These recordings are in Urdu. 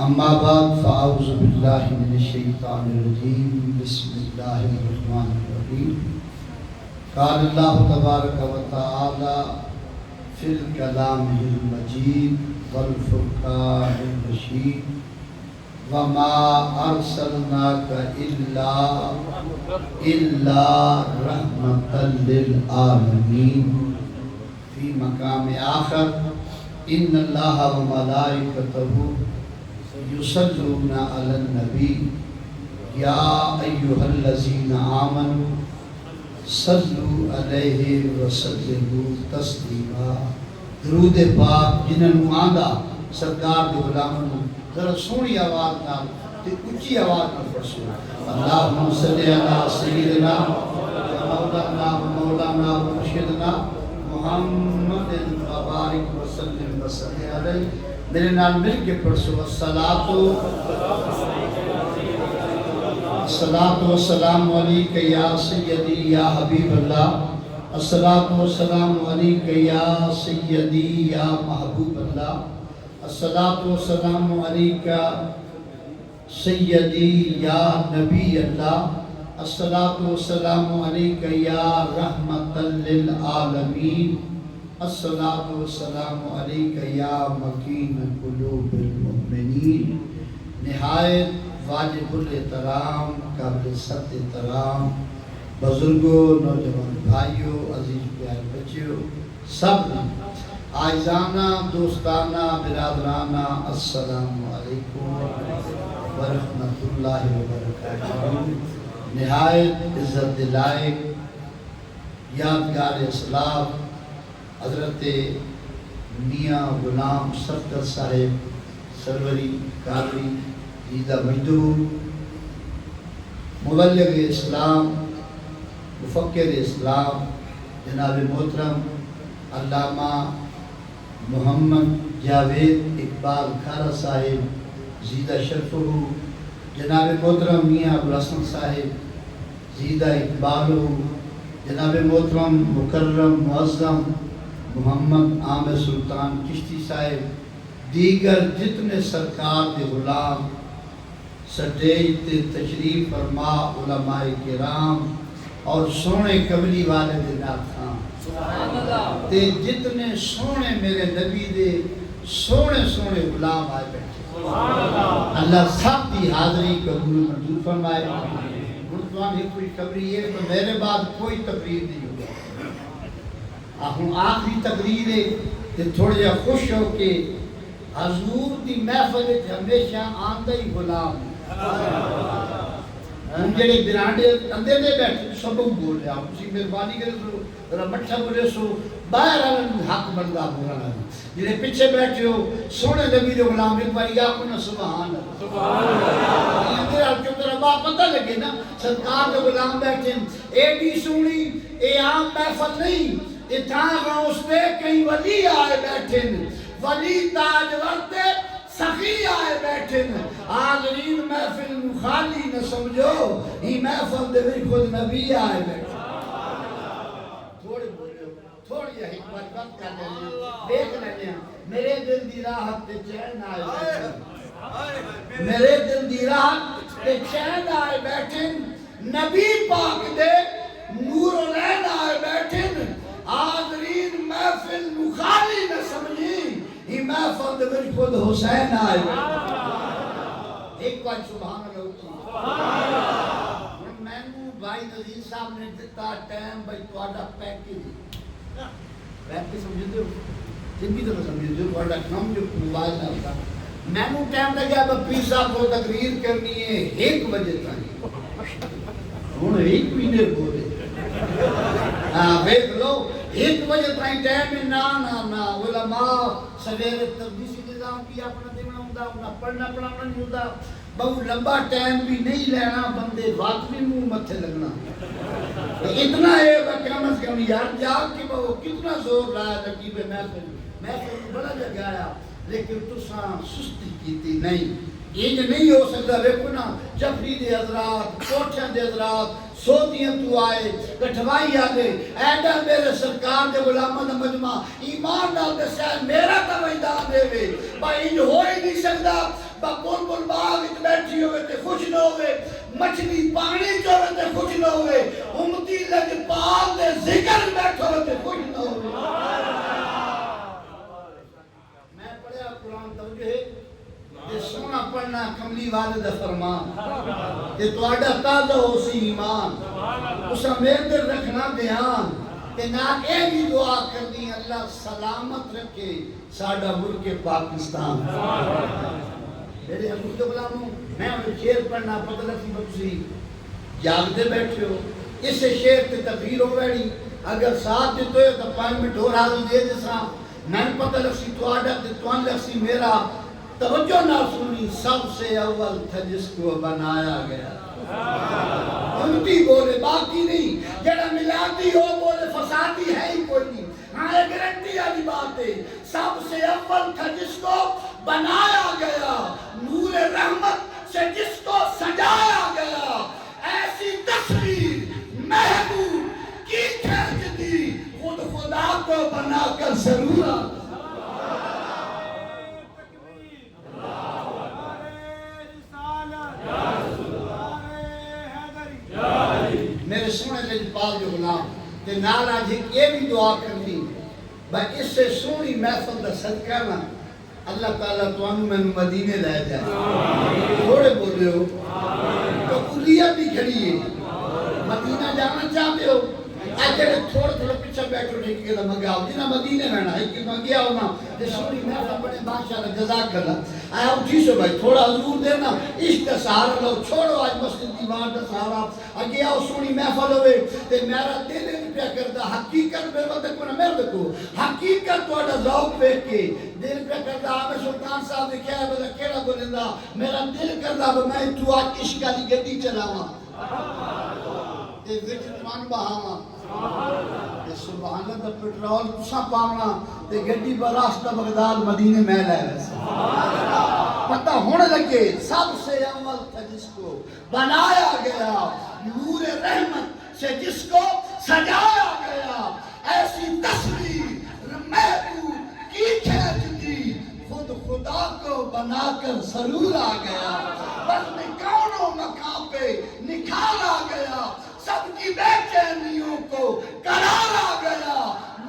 اما بعد فاعوذ باللہ من الشیطان الرجیم بسم اللہ الرحمن الرحیم قال اللہ تبارک و تعالی فی الکلام المجید والفرقان الرشید وما ارسلناک الا رحمتا للعالمین فی مقام آخر ان اللہ و ملائکتہ یصلون علی النبی یا ایہا الذین آمنوا صلوا علیہ وسلموا تسلیما۔ درود پاک جنہوں آندا سرکار دے غلاموں ذرا سونی آواز نال تے اچھی آواز نال پڑھو۔ اللہم صلی علی سیدنا مولانا مرشدنا محمد مبارک وسلم وسلم علیہ۔ میرے نال مل کے پڑھو الصلاۃ والسلام علیک یا سیدی یا حبیب اللہ، الصلاۃ والسلام علیک یا سیدی یا محبوب اللہ، الصلاۃ والسلام علیک سیدی یا نبی اللہ، الصلاۃ والسلام علیک یا رحمتا للعالمین، الصلاۃ والسلام علیک یا مکین قلوب المؤمنین۔ نہایت واجب الاحترام قابل سخت احترام بزرگوں، نوجوان بھائیوں، عزیز پیارے بچیوں، سب عائزانہ دوستانہ برادرانہ السلام علیکم ورحمۃ اللہ وبرکاتہ۔ نہایت عزت لائق یادگار اسلاف حضرت میاں غلام صفدر صاحب سروری قادری جیدہ مجدور، مبلغ اسلام، مفکر اسلام جناب محترم علامہ محمد جاوید اقبال کھارا صاحب زیدہ شرفہ، جناب محترم میاں ابوالحسن صاحب زیدہ اقبالہ، جناب محترم مکرم معظم محمد عامر سلطان چشتی صاحب، دیگر جتنے سرکار دے غلام سٹیج تے تشریف فرما علماء کرام اور سونے قبلی والے دے نات خان تے جتنے سونے میرے نبی دے سونے سونے غلام آئے بیٹھے، اللہ سب دی حاضری قبول منظور فرمائے۔ گردوان ایک کوئی قبری ہے تو میرے بعد کوئی تقریر نہیں ہوگا، ہوں آخری تقریر ہے تے تھوڑے جا خوش ہو کے حضور دی محفل ہمیشہ آندہ ہی غلام ہم جڑے برانڈے اندے دے بیٹھے سب بول رہا ہوں، اسی مہربانی کرے سو ذرا مٹھا بولے سو باہر آنے حق بندہ بولا جڑے پیچھے بیٹھے ہو سونے نبی دے غلام ایک بار یا کنا سبحان اللہ، یہ تیرا کیوں تیرا باپ پتہ لگے نا سرکار دے غلام بیٹھے ایڈی سونی اے عام محفل نہیں، اتھاں غوث پہ کئی ولی آئے بیٹھے ولی تاج ورتے سخی آئے بیٹھے حاضرین محفل خالی نہ سمجھو ہی محفل دے بھی خود نبی آئے بیٹھے۔ تھوڑی حکمت بات کر لیں دیکھ لیں میرے دل دی راحت تے چین آئے بیٹھے، میرے دل دی راحت تے چین آئے بیٹھے، نبی پاک دے نور و لین آئے بیٹھے، حاضرین محفل مخالی نہ سمجھی ہی محفل دے میری خود حسین آئے ایک بار سبحان اللہ اچھی۔ میں نے بھائی نظیر صاحب نے دیتا ٹائم بھائی توڑا پیکیج سمجھتے ہو جن کی طرح سمجھتے ہو توڑا کم جو موبائل نہ ہوتا میں نے ٹائم لگیا تو پیر صاحب کو تقریر کرنی ہے 1 بجے تک ہوں 1 مہینے بولے دیکھ لو 1 بجے تائیں ٹائم میں نا علماء سویرے تقدیسی نظام کی اپنا دینا ہوتا انہاں پڑھنا پڑھانا نہیں ہوتا، بہت لمبا ٹائم بھی نہیں لینا، بندے وقت بھی منہ متھے لگنا اتنا ہے کم از کم یار جاگ کے وہ کتنا زور لایا ترکیب محفل بڑا جگہ آیا لیکن تساں سستی کیتی نہیں، یہ نہیں ہو سکتا ویکھو نا جفری دے حضرات کوٹھیاں دے حضرات سودیاں تو آئے کٹھوائی آگے ایڈا میرے سرکار دے غلامہ دا مجمع ایمان نال دسیا میرا توجہ دے وے بھائی ہو ہی نہیں سکتا بول بول باغ وچ بیٹھی ہوئے تے خوش نہ ہوئے مچھلی پانی چ ہوئے تے خوش نہ ہوئے امتی لجپال دے ذکر بیٹھو ہوئے تے خوش نہ ہوئے میں پڑھیا قرآن توجہ ہے یہ سونا پڑھنا کملی والد فرمان یہ تواڈا تازہ ہو سی ایمان اسا میرے دل رکھنا بیان کہ نہ اے بھی دعا کرنی اللہ سلامت رکھے ساڈا ملک پاکستان میرے حضور غلاموں میں انہیں شعر پڑھنا پتہ لگی بکسی جاگتے بیٹھے ہو اس سے شعر تے تقریر ہو بیڑی اگر ساتھ دیتے ہو تو 5 منٹ اور حاضر دے جیسا میں پتہ لگسی تو آڈا تے توان لگسی میرا توجہ نہ سنی سب سے اول تھا جس کو بنایا گیا امتی بولے باقی نہیں جڑا ملاتی ہو بولے فسادی ہے ہی کوئی نہیں ہاں ایک گارنٹی والی بات ہے سب سے اول تھا جس کو بنایا گیا نور رحمت سے جس کو سجایا گیا ایسی تصویر محبوب کی کھینچ دی خود خدا کو بنا کر ضرور میرے سونے لجپال جو غلام تے نال آج ایک یہ بھی دعا کرنی بھائی اس سے سونی محفل دا صدقہ نا اللہ تعالیٰ تو انہوں میں مدینے لے جائے تھوڑے بول رہے ہو قبولیت بھی کھڑی ہے مدینہ جانا چاہتے ہو آج جڑے تھوڑے پیچھے بیٹھو نہیں کہ مگا ہو جنہ مدینے میں نا ایک مگیا ہونا جے سونی محفل بڑے ماشاءاللہ جزاک اللہ آیا اٹھی سو بھائی تھوڑا حضور دینا عشق کا سہارا لو چھوڑو آج مسجد دیوار کا سہارا اگے آؤ سونی محفل ہوئے تے میرا دل نہیں پیا کردا حقیقت بے وقت کو نہ میرے دیکھو حقیقت تو اڈا ذوق دیکھ کے دل پیا کردا عامر سلطان صاحب نے کہا بلا کیڑا بولندا میرا دل کردا میں تو آج عشق دی گڈی چلاواں تے وچ توان بہاواں سبحان اللہ دا پیٹرول تساں پاونا تے گڈی براستہ بغداد مدینے میں لے پتہ ہونے لگے سب سے اول تھا جس کو بنایا گیا نور رحمت سے جس کو سجایا گیا ایسی تصویر محبوب کی کھینچ دی خود خدا کو بنا کر ضرور آ گیا بس میں کونوں مقام پہ نکھارا گیا سب کی بے چینیوں کو کرارا گیا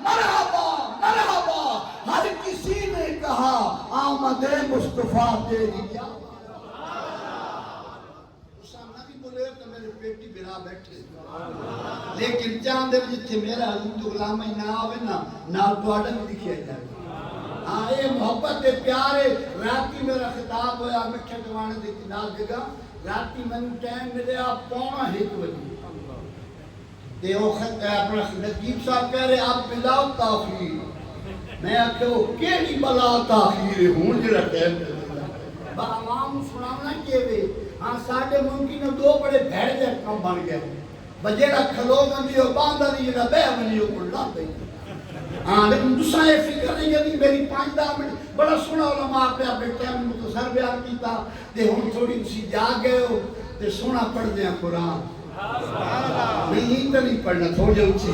مرحبا مرحبا ہر کسی نے کہا آمد مصطفیٰ تیری کیا سامنا بھی بولے تو میرے پیٹی بنا بیٹھے لیکن چاند دے جتھے میرا حضور غلام نہ آوے نا تو آڈا بھی دکھیا جائے ہاں اے محبت دے پیارے راتی میرا خطاب ہویا میں کھٹوانے دے کنال جگہ راتی میں نے ٹائم ملے آپ 1:45 بجے تے وہ خط اپنا نقیب صاحب کہہ رہے آپ بلاؤ تاخیر میں آکھو کیڑی بلا تاخیر ہوں جڑا ٹائم با عوام سناونا کیوے ہاں ساڈے ممکن دو بڑے بھیڑ جے کم بن گئے بجیڑا کھلو گندی او باندھا دی جڑا بہ ونی او کلا پئی ہاں لیکن دوسرا یہ فکر نہیں کہ میری 5-10 منٹ بڑا سونا علماء پہ اپنے ٹائم مختصر بیان کیتا تے ہن تھوڑی سی جاگ گئے ہو تے سونا پڑھ دیں قرآن نہیں تو نہیں پڑھنا تھوڑے اچھی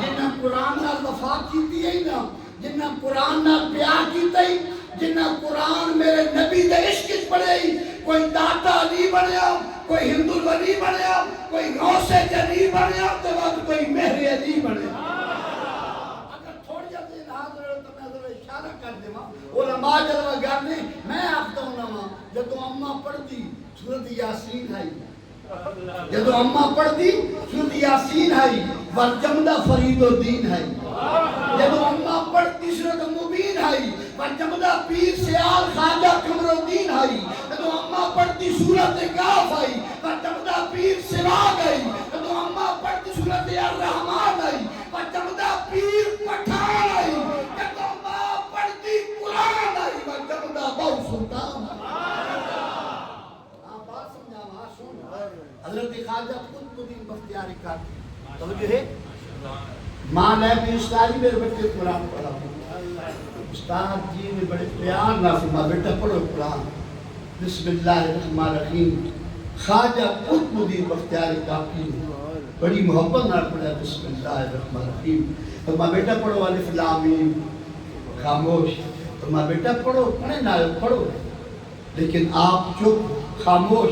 جنہ قرآن نال وفا کیتی ہے نا جنہ قرآن نال پیار کیتا ہے جنہ قرآن میرے نبی دے عشق پڑھے کوئی داتا علی بنیا کوئی ہندو ولی بنیا کوئی غوث جلی بنیا تو بعد کوئی مہر علی بنیا اگر تھوڑی جلدی حاضر ہو تو میں ذرا اشارہ کر دے علماء جلوہ گانے میں آفتا ہوں جب اماں پڑھتی سورت یاسین ہے جدو اماں پڑھتی سورت یاسین ہے ورجمدہ فرید الدین ہے جدو اماں پڑھتی سورت مبین ہے ورجمدہ پیر سیال خواجہ قمر الدین ہے جدو اماں پڑھتی سورت کاف ہے ورجمدہ پیر سراغ ہے جدو اماں پڑھتی سورت الرحمن ہے ورجمدہ پیر پٹھان ہے جدو اماں پڑھتی قرآن ہے ورجمدہ بہو سلطان حضرت خواجہ قطب الدین بختیاری کاکی توجہ ہے ماں نے بھی استادی میرے بچے قرآن پڑھا استاد جی نے بڑے پیار نہ فرما بیٹا پڑھو قرآن بسم اللہ الرحمن الرحیم خواجہ قطب الدین بختیاری کاکی بڑی محبت نہ پڑھا بسم اللہ الرحمن الرحیم فرما بیٹا پڑھو الف لام میم خاموش فرما بیٹا پڑھو پڑھے نہ پڑھو لیکن آپ چپ خاموش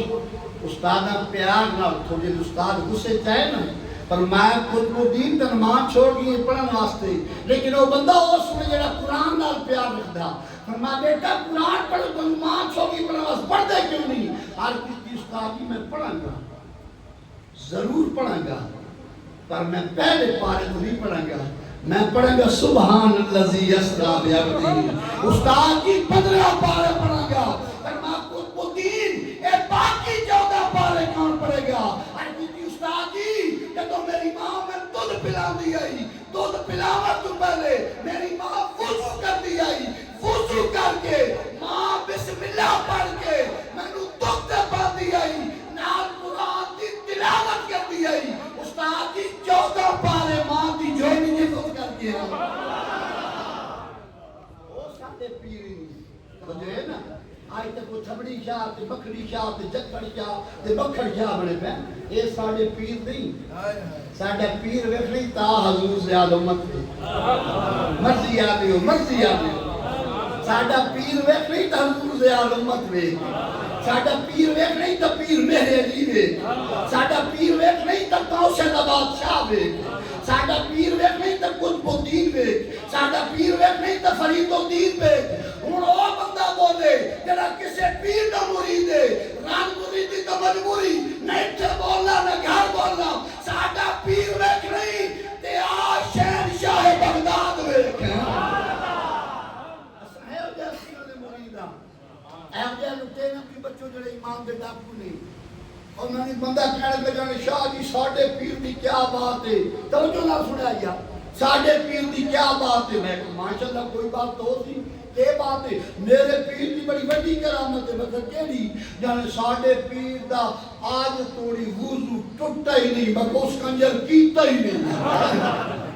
استاد پیار نہ تھوڑے استاد غصے چاہے نا پر میں خود کو دین تے نماز چھوڑ گئی پڑھن واسطے لیکن وہ بندہ اس میں جڑا قرآن نال پیار رکھدا فرمایا بیٹا قرآن پڑھ تو نماز چھوڑ گئی پڑھن واسطے پڑھدے کیوں نہیں ہر کسی استاد کی میں پڑھاں گا ضرور پڑھاں گا پر میں پہلے پارے تو نہیں پڑھاں گا میں پڑھاں گا سبحان الذی یسرا بعبدہ استاد کی 15 پارے پڑھاں گا پر میں خود کو دین اے باقی 14 پارے کون پڑھے گا ہر کسی استاد جی کہ تو میری ماں میں دودھ پلا دی آئی دودھ پلاوا تو پہلے میری ماں وضو کر دی آئی وضو کر کے ماں بسم اللہ پڑھ کے میں نو دودھ پا دی آئی نال قرآن کی تلاوت کر دی آئی استاد کی 14 پارے ماں دی جوڑی کی خود کر کے وہ ساتھے پیری تو جو ہے نا آئی تک وہ چھبڑی شاہ تے بکھڑی شاہ تے جکڑ شاہ تے بکھڑ شاہ بنے پہ اے ساڑھے پیر نہیں ساڑھے پیر ویکھنی تا حضور زیادہ امت پہ مرضی آدھی ہو مرضی آدھی ہو ساڑھا پیر ویکھنی تا حضور زیادہ امت پہ ساڑھا پیر ویکھنی تا پیر مہر علی پہ ساڑھا پیر ویکھنی تا توشد بادشاہ پہ ساڑھا پیر ویکھنی تا قطب الدین پہ ساڑھا پیر ویکھنی تا فرید الدین پہ ہون وہ بندہ بولے جڑا کسے پیر نہ مرید ہے ران مریدی تا مجبوری نہیں تھے بولنا نہ گھر بولنا ساڑھا پیر ویکھنی تے آج شہر شاہ بغداد ویکھیں اسا ہے ہو جائے سیرہ دے مریدہ اے ہو جائے لٹے نا کی بچوں جڑے ایمان دے ڈاکو نہیں اور میں نے بندہ کہنے کے جانے شاہ جی ساڑھے پیر دی کیا بات ہے توجہ نہ سنیا گیا ساڑھے پیر دی کیا بات ہے میں کہا ماشاءاللہ کوئی بات تو ہوتی کہ بات ہے میرے پیر دی بڑی بڑی کرامت ہے مگر کیڑی جانے ساڑھے پیر دا آج توڑی وضو ٹوٹا ہی نہیں مگر اس کنجر کیتا ہی نہیں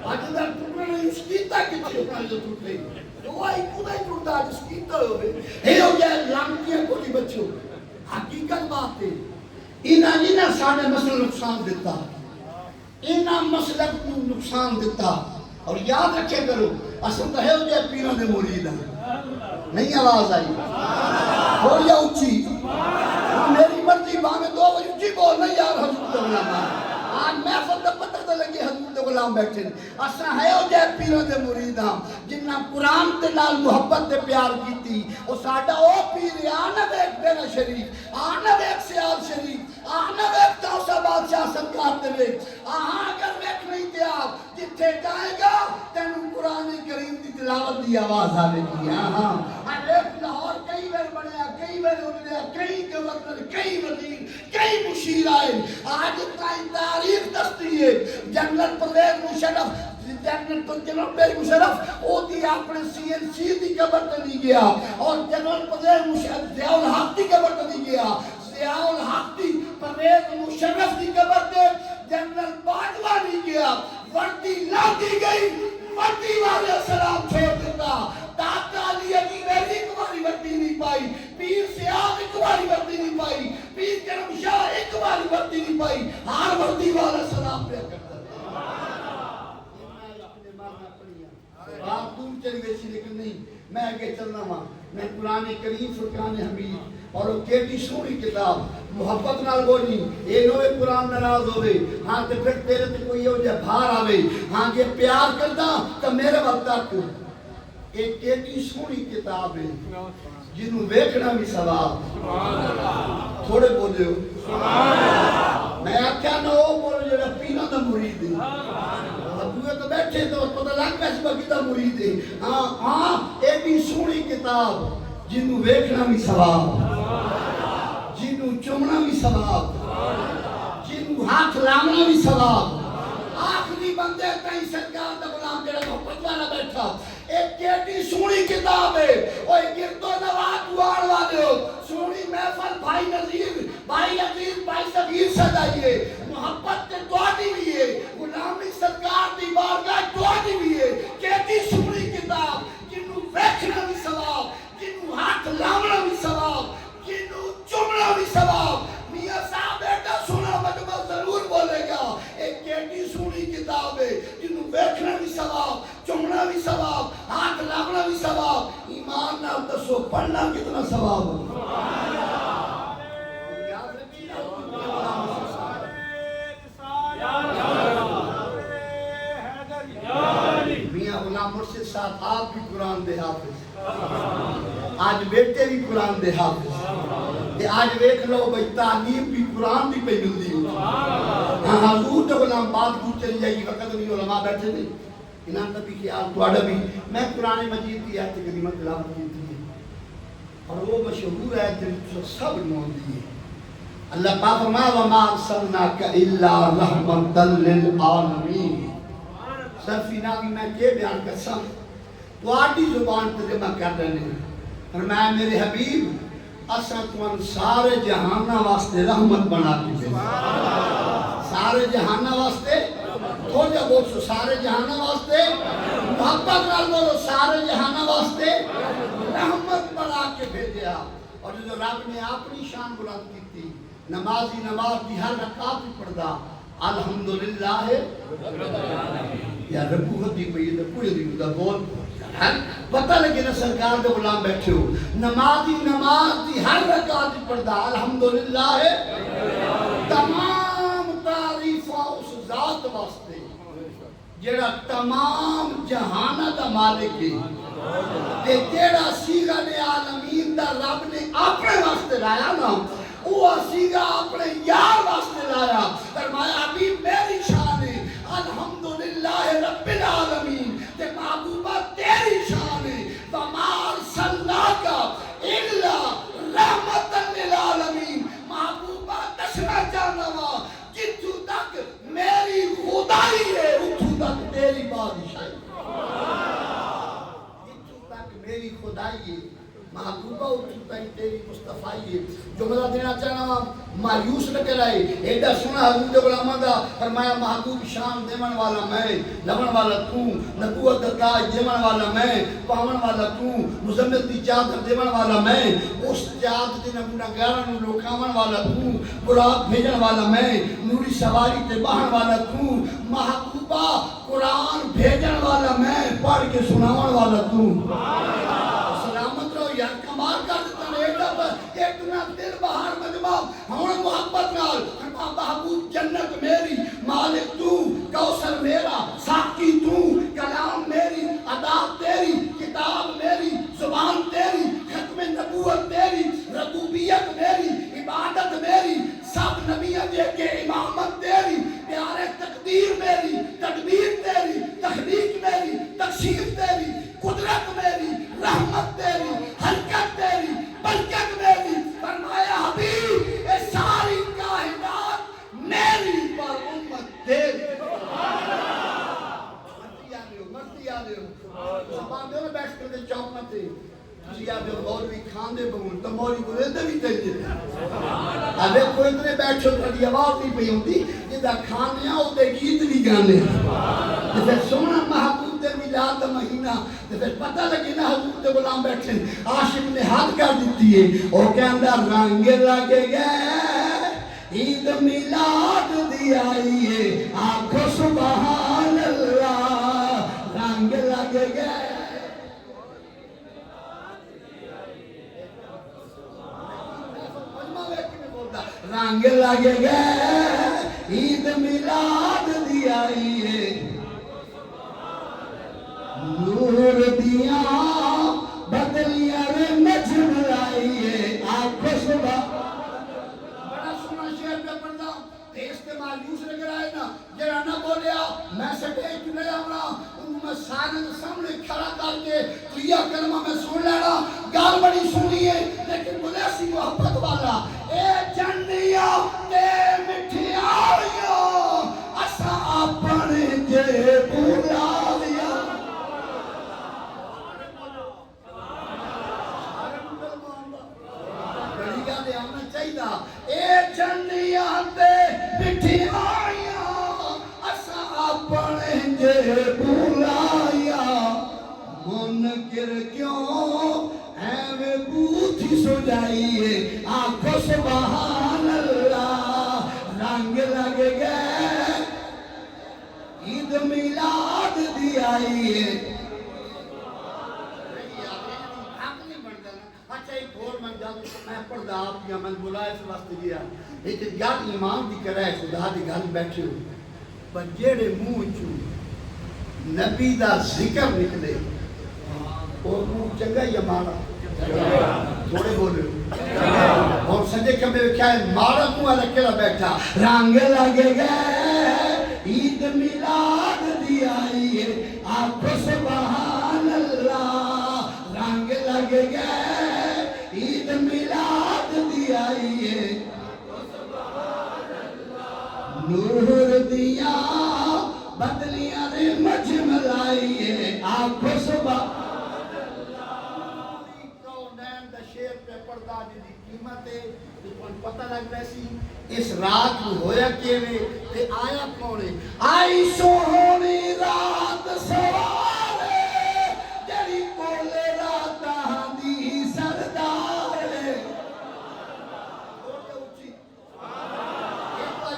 آج دا ٹوٹا نہیں اس کیتا کچھ کنجر ٹوٹا ہی تو آئی کودہ ہی ٹوٹا جس کیتا ہوئے ہے ہو جائے لانکیاں کوئی بچوں حقیقت بات ہے انہاں ساڑھے مسئلہ نقصان دیتا انہاں مسئلہ کو نقصان دیتا اور یاد رکھے کرو اصل تو ہے ہو جائے پیران دے مرید نہیں آواز آئی بولیا اچھی میری مرضی باہمیں 2 بجے اچھی بول نہیں یار حضور دے غلام آج میں فضل پتہ تو لگے حضور دے غلام بیٹھے اصلا ہے ہو جائے پیران دے مرید جنہاں قرآن تے نال محبت تے پیار کیتی اور ساڑھا او پیر آنا بیک بینا شریف آنا بیک سیال شریف آنا بیک تاؤسا بادشاہ سرکار تے بیک آہاں اگر بیک نہیں تے آپ جتھے جائے گا تینوں قرآن کریم دی تلاوت دی آواز آوے گی آہاں ایک لاہور کئی بار بنیا کئی بار بنیا کئی گورنر کئی وزیر کئی مشیر آئے آج اتنا تاریخ دستی ہے جنرل پرویز مشرف جنرل پرویز مشرف او دی اپنے سی این سی دی قبر تے نہیں گیا اور جنرل پرویز مشرف ضیاء الحق دی قبر تے نہیں گیا ضیاء الحق دی پرویز مشرف دی قبر تے جنرل باجوہ نہیں گیا وردی لاتی گئی وردی والے سلام چھوڑ دیتا داتا علی علی میری کماری وردی نہیں پائی پیر سیاہ کماری وردی نہیں پائی پیر کرم شاہ کماری وردی نہیں پائی ہر وردی والا سلام پہ کرتا آپ دور چلی گئی لیکن نہیں میں آگے چلنا ہوں میں قرآن کریم فرقان حمید اور وہ کیٹی سونی کتاب محبت نال بولی اے نوے قرآن ناراض ہوئے ہاں تے پھر تیرے تے کوئی ہو جائے بھار آوے ہاں یہ پیار کرتا تو میرے وقت تک ایک کیٹی سونی کتاب ہے جنہوں ویکھنا بھی ثواب تھوڑے بولے ہو میں آکھیا نہ ہو بولے جڑا پینا دا مرید ہے ابوے تو بیٹھے تو پتہ لگ گیا اس وقت دا مرید ہے ہاں ایک سونی کتاب جنہوں ویکھنا بھی ثواب جنہوں چمنا بھی ثواب جنہوں ہاتھ لامنا بھی ثواب آخری بندے کئی سرکار دا غلام جڑا محبت والا بیٹھا ایک کیٹی سونی کتاب ہے اور گرد و نواز دوار والے ہو سونی محفل بھائی نظیر بھائی عزیز بھائی صغیر سجائیے محبت تے دعا دی بھی ہے غلامی سرکار دی بارگاہ دعا دی بھی ہے کیٹی سونی کتاب جنہوں ویکھنا بھی ثواب جنہوں ہاتھ لامنا بھی ثواب جنہوں چمنا بھی ثواب میاں صاحب بیٹا سنا مجمع ضرور بولے گا ایک کیٹی سونی کتاب ہے جنہوں ویکھنا بھی ثواب چمنا بھی ثواب ہاتھ لامنا بھی ثواب ایمان نال دسو پڑھنا کتنا ثواب ہے کے ساتھ آپ بھی قرآن دے حافظ، آج بیٹے بھی قرآن دے حافظ، آج ویکھ لو بھئی تعلیم بھی قرآن دی پہ ملدی ہو۔ حضور تو غلام بات کو چلی جائے گی، وقت نہیں علماء بیٹھے تھے انہاں کا بھی خیال توڑا بھی۔ میں قرآن مجید کی آیت کریمہ تلاوت کی تھی اور وہ مشہور ہے جن سب موندی ہے۔ اللہ پاک فرمایا وَمَا أَرْسَلْنَاكَ إِلَّا رَحْمَةً لِلْعَالَمِينَ۔ صرفی نامی میں یہ بیان کرسام تو آٹی زبان ترجمہ کر رہے ہیں، فرمایا میرے حبیب اساں تمہیں سارے جہانہ واسطے رحمت بنا کے بھیجا۔ سارے جہانہ واسطے تو جب بول سو سارے جہانہ واسطے محبت نال بولو سارے جہانہ واسطے رحمت بنا کے بھیجا۔ اور جو رب نے اپنی شان بلند کی تھی، نمازی نماز دی ہر رکعت بھی پڑھدا الحمدللہ یا رکوع دی پئی تے کوئی دی دا بول پتہ لگے نا سرکار دے غلام بیٹھے ہو، نمازی نماز دی ہر رکعت پڑھدا الحمدللہ تمام تعریفاں اس ذات واسطے جڑا تمام جہانہ دا مالک ہے تے جڑا سیغہ نے عالمین دا رب نے اپنے واسطے لایا نا وہ سیغہ اپنے یار واسطے لایا۔ فرمایا حبیب میری شان ہے الحمدللہ رب العالمین تے محبوبہ تیری شان ہے وَمَا أَرْسَلْنَاكَ إِلَّا رَحْمَةً لِلْعَالَمِينَ۔ محبوبہ دسنا چاہنا وا جتوں تک میری خدائی ہے اتوں تک تیری بادشاہی، جتوں تک میری خدائی ہے محبوبہ اتوں تک تیری مصطفیٰ ہے۔ جملہ دینا چاہنا وا مایوس نہ کرائے ایڈا سنا حضور دے غلاماں دا فرمایا محبوب شان دیون والا میں، لون والا تو، نبوت دا تاج دیون والا میں، پاون والا تو، مزمل دی چادر دیون والا میں، اس چادر دے گنہگاراں نوں لوکاون والا تو، براق بھیجن والا میں، نوری سواری تے باہن والا تو، محبوبہ قرآن بھیجن والا میں، پڑھ کے سناون والا تو۔ سلامت رہو یار کمال کر دیتا نے ایڈا پر ایک دنیا دل بہار مجمع ہمیں محبت نال محبوب جنت میری مالک تو، کوثر میرا ساقی تو، کلام میری ادا تیری، کتاب میری، زبان تیری، ختم نبوت تیری، ربوبیت میری، عبادت میری، سب نبیوں دے کے امامت تیری، پیارے تقدیر میری، تدبیر تیری، تخلیق میری، تقسیم تیری، قدرت میری، رحمت تیری، حرکت تیری، برکت میری۔ فرمایا حبیب اے ساری کائنات میری پر امت تیری۔ مرتی آ رہے ہو زبان دے بیٹھ کر دے چوک نہ تھے تسی آدھے مولوی کھاندے بہن تو مولوی بولے دے بھی تیجے ابے کوئی اتنے بیٹھو تھوڑی آواز نہیں پہ ہوندی جدہ کھانے آؤ دے گیت بھی گانے پھر سونا محبوب دے میلاد دا مہینہ پھر پتہ لگے نا حضور دے غلام بیٹھے عاشق نے ہاتھ کر دیتی ہے اور کہندہ رنگ لگے گئے عید میلاد دی آئی ہے آنکھوں سبحان اللہ رنگ لگے گئے رنگ لگے گئے عید میلاد دی آئی ہے نور دیا بدلیاں نجم لائی ہے آنکھوں صبح بڑا سنا شعر پہ پڑھتا اس کے مایوس لگ رہا ہے نا جرا نہ بولیا میں سٹیج نہیں آونا ان میں سارے سامنے کھڑا کر کے تو یہ کلمہ میں سن لینا گال بڑی سنی ہے لیکن بولے سی محبت والا اے جنیا تے مٹھیاریاں اسا اپنے جے بھولا لیا گلیاں دے آنا چاہیے اے جنیا تے مٹھیاریاں اسا اپنے جے بھولایا منکر کیوں ایویں بوتھی سو جائیے آنکھوں سبحان اللہ رنگ لگ گئے عید میلاد دی آئیے اچھا ایک اور من جاؤں میں پڑھدا آپ یا من بلائے سے واسطے گیا ایک یاد ایمان دی کرائے خدا دی گھر بیٹھے ہو پر جیڑے منہ چو نبی دا ذکر نکلے اور منہ چنگا یا ماڑا تھوڑے بولے اور سجے کمبے کیا ہے ماڑا منہ والا کیڑا بیٹھا رنگ لگے گئے عید میلاد دی آئی ہے آپ سبحان اللہ رنگ لگے گئے عید میلاد دی آئی ہے نور دیا بدلیاں نے مجملائی ہے آپ سبحان شیر پہ پردہ جی قیمت ہے پتہ لگ رہی اس رات میں ہویا کیویں تے آیا کونے آئی سونی رات سوارے جڑی کولے راتاں دی سردار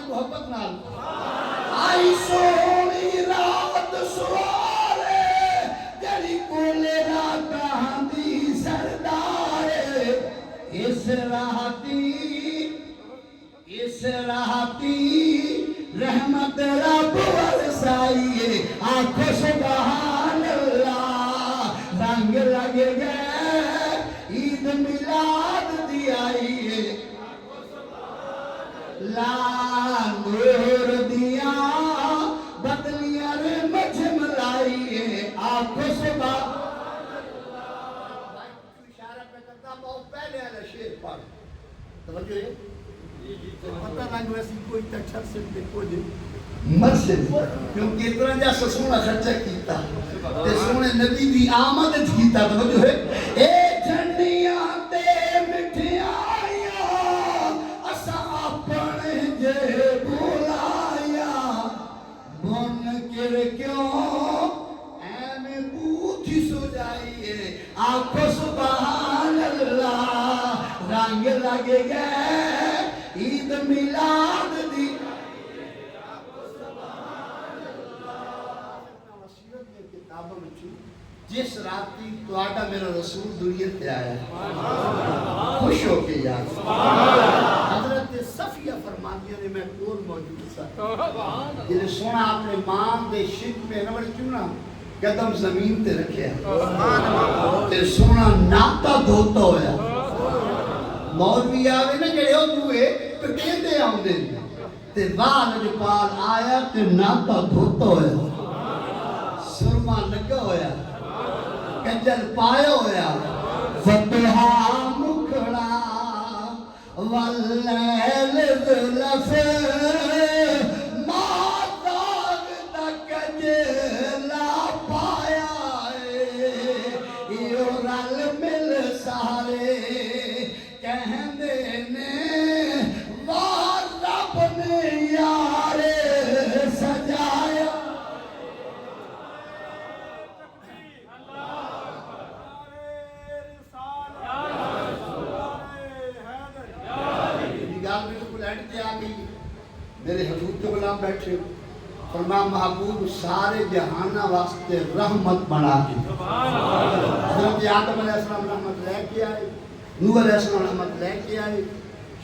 محبت نال آئی سونی رات سوارے جڑی کولے راتاں دی سردار اس راحتی رحمت رب ورسائیے آنکھوں سبحان اللہ رنگ لگے گئے عید میلاد دی آئیے لا نور دیا بدلیاں مجملائیے آنکھوں سبحان پہلے والا شیر پڑھ توجہ ہے پتہ نہ ویسی کوئی تکھر سے کوئی مرشد کیونکہ اتنا جیسا سونا خرچہ کیتا تے سونے نبی دی آمد کیتا توجہ ہے اے جھنڈیاں تے مٹھیاں اسا اپنے جے بولایا بن کر کیوں ایویں بوتھی سو جائیے آنکھوں سبحان رنگ لگے گئے عید میلاد دی جس راتی تواڈا میرا رسول دنیا تے آیا خوش ہو کے یاد حضرت صفیہ فرماتی ہے میں کول موجود تھا جنہیں سونا اپنے ماں دے شک میں نمبر کیوں نہ قدم زمین تے رکھیا تے سونا ناتا دھوتا ہویا مولوی آوے نا جڑے ہو دوئے کٹے دے آؤندے تے وال جپال آیا تے ناتا دھوتا ہویا سرما لگا ہویا کنجل پایا ہویا فتحہ مکھڑا واللیل ذلف ماتاگ تک جلا پایا یہ رل مل سارے کہندے نے وار رب نے یارے سجایا میرے حضور کے غلام بیٹھے فرما محبوب سارے جہانہ واسطے رحمت بنا کے حضرت آدم علیہ السلام رحمت لے کے آئے نوح علیہ السلام رحمت لے کے آئے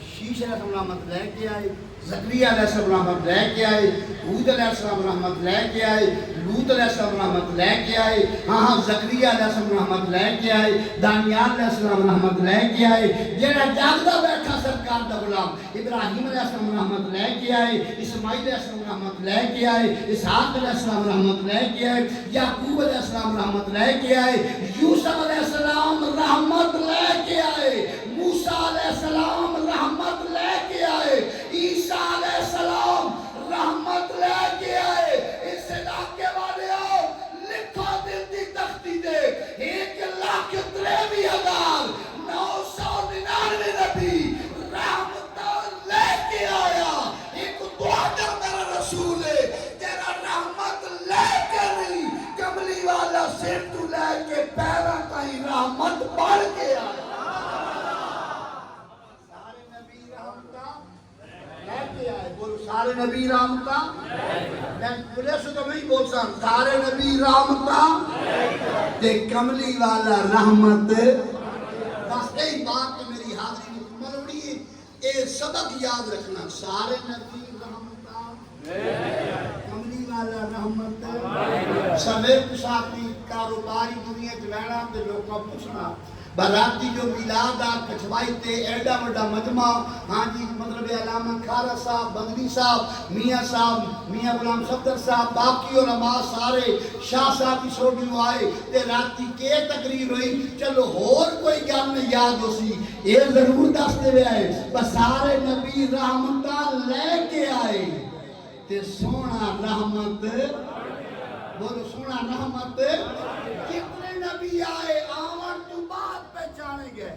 شیش علیہ السلام رحمت لے کے آئے زکریا علیہ السلام رحمت لے کے آئے ہود علیہ السلام رحمت لے کے آئے لوط علیہ السلام رحمت لے کے آئے ہاں زکریا علیہ السلام رحمت لے کے آئے دانیال علیہ السلام رحمت لے کے آئے جیڑا جاگدا بیٹھا سرکار دا غلام ابراہیم علیہ السلام رحمت لے کے آئے اسماعیل علیہ السلام رحمت لے کے آئے اسحاق علیہ السلام رحمت لے کے آئے یعقوب علیہ السلام رحمت لے کے آئے یوسف علیہ السلام رحمت لے کے آئے موسیٰ علیہ السلام رحمت لے کے آئے عیسیٰ علیہ السلام رحمت لے کے آئے اس علاقے والے آؤ لکھو دل دی تختی دے 1,93,999 نبی رحمت لے کے آیا ایک دعا میرا رسول ہے تیرا رحمت لے کے نہیں کملی والا سر تو لے کے پیرا کہیں رحمت پڑھ کے آیا سارے نبی رحمتہ میں پولیس تو نہیں بول سکتا سارے نبی رحمتہ تے کملی والا رحمت بس یہی بات کہ میری حاضری مکمل ہوئی ہے یہ سبق یاد رکھنا سارے نبی رحمتہ کملی والا نالا رحمت سویر کساتی کاروباری دنیا چلانا تے لوگوں پوچھنا براتی جو میلاد کچھوائی تے ایڈا وڈا مجمع ہاں جی مطلب علامہ کھارا صاحب بدنی صاحب میاں غلام صفدر صاحب باقی علماء سارے شاہ صاحب کی چھوٹی آئے تے راتی کے تقریر ہوئی چلو اور کوئی گل نہیں یاد ہو سی یہ ضرور دستے ہوئے آئے بس سارے نبی رحمتہ لے کے آئے تے سونا رحمت بولو سونا رحمت کتنے نبی آئے آمن تو بات پہچانے گئے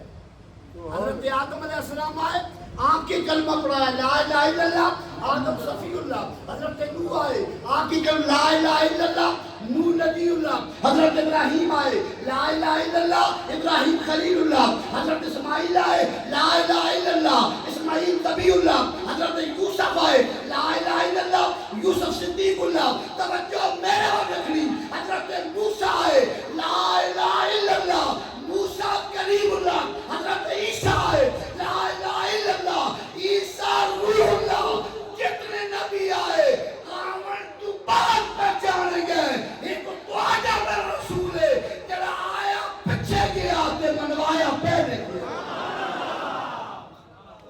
حضرت آدم علیہ السلام آئے آپ کی کلمہ پڑھایا لا الہ الا اللہ آدم صفی اللہ حضرت نوح آئے آپ کی کلمہ لا الہ الا اللہ نوح نبی اللہ حضرت ابراہیم آئے لا الہ الا اللہ ابراہیم خلیل اللہ حضرت اسماعیل آئے لا الہ الا اللہ اسماعیل نبی اللہ حضرت یوسف آئے لا الہ الا اللہ یوسف صدیق اللہ توجہ میرے وقت رکھنی حضرت موسیٰ آئے لا الہ الا اللہ موسیٰ کریم اللہ حضرت عیسیٰ آئے لا الہ الا اللہ عیسیٰ روح اللہ جتنے نبی آئے آمن تو بات پہچانے گئے ایک تو آجا میرا رسول ہے جڑا آیا پچھے گیا تے منوایا پہنے گیا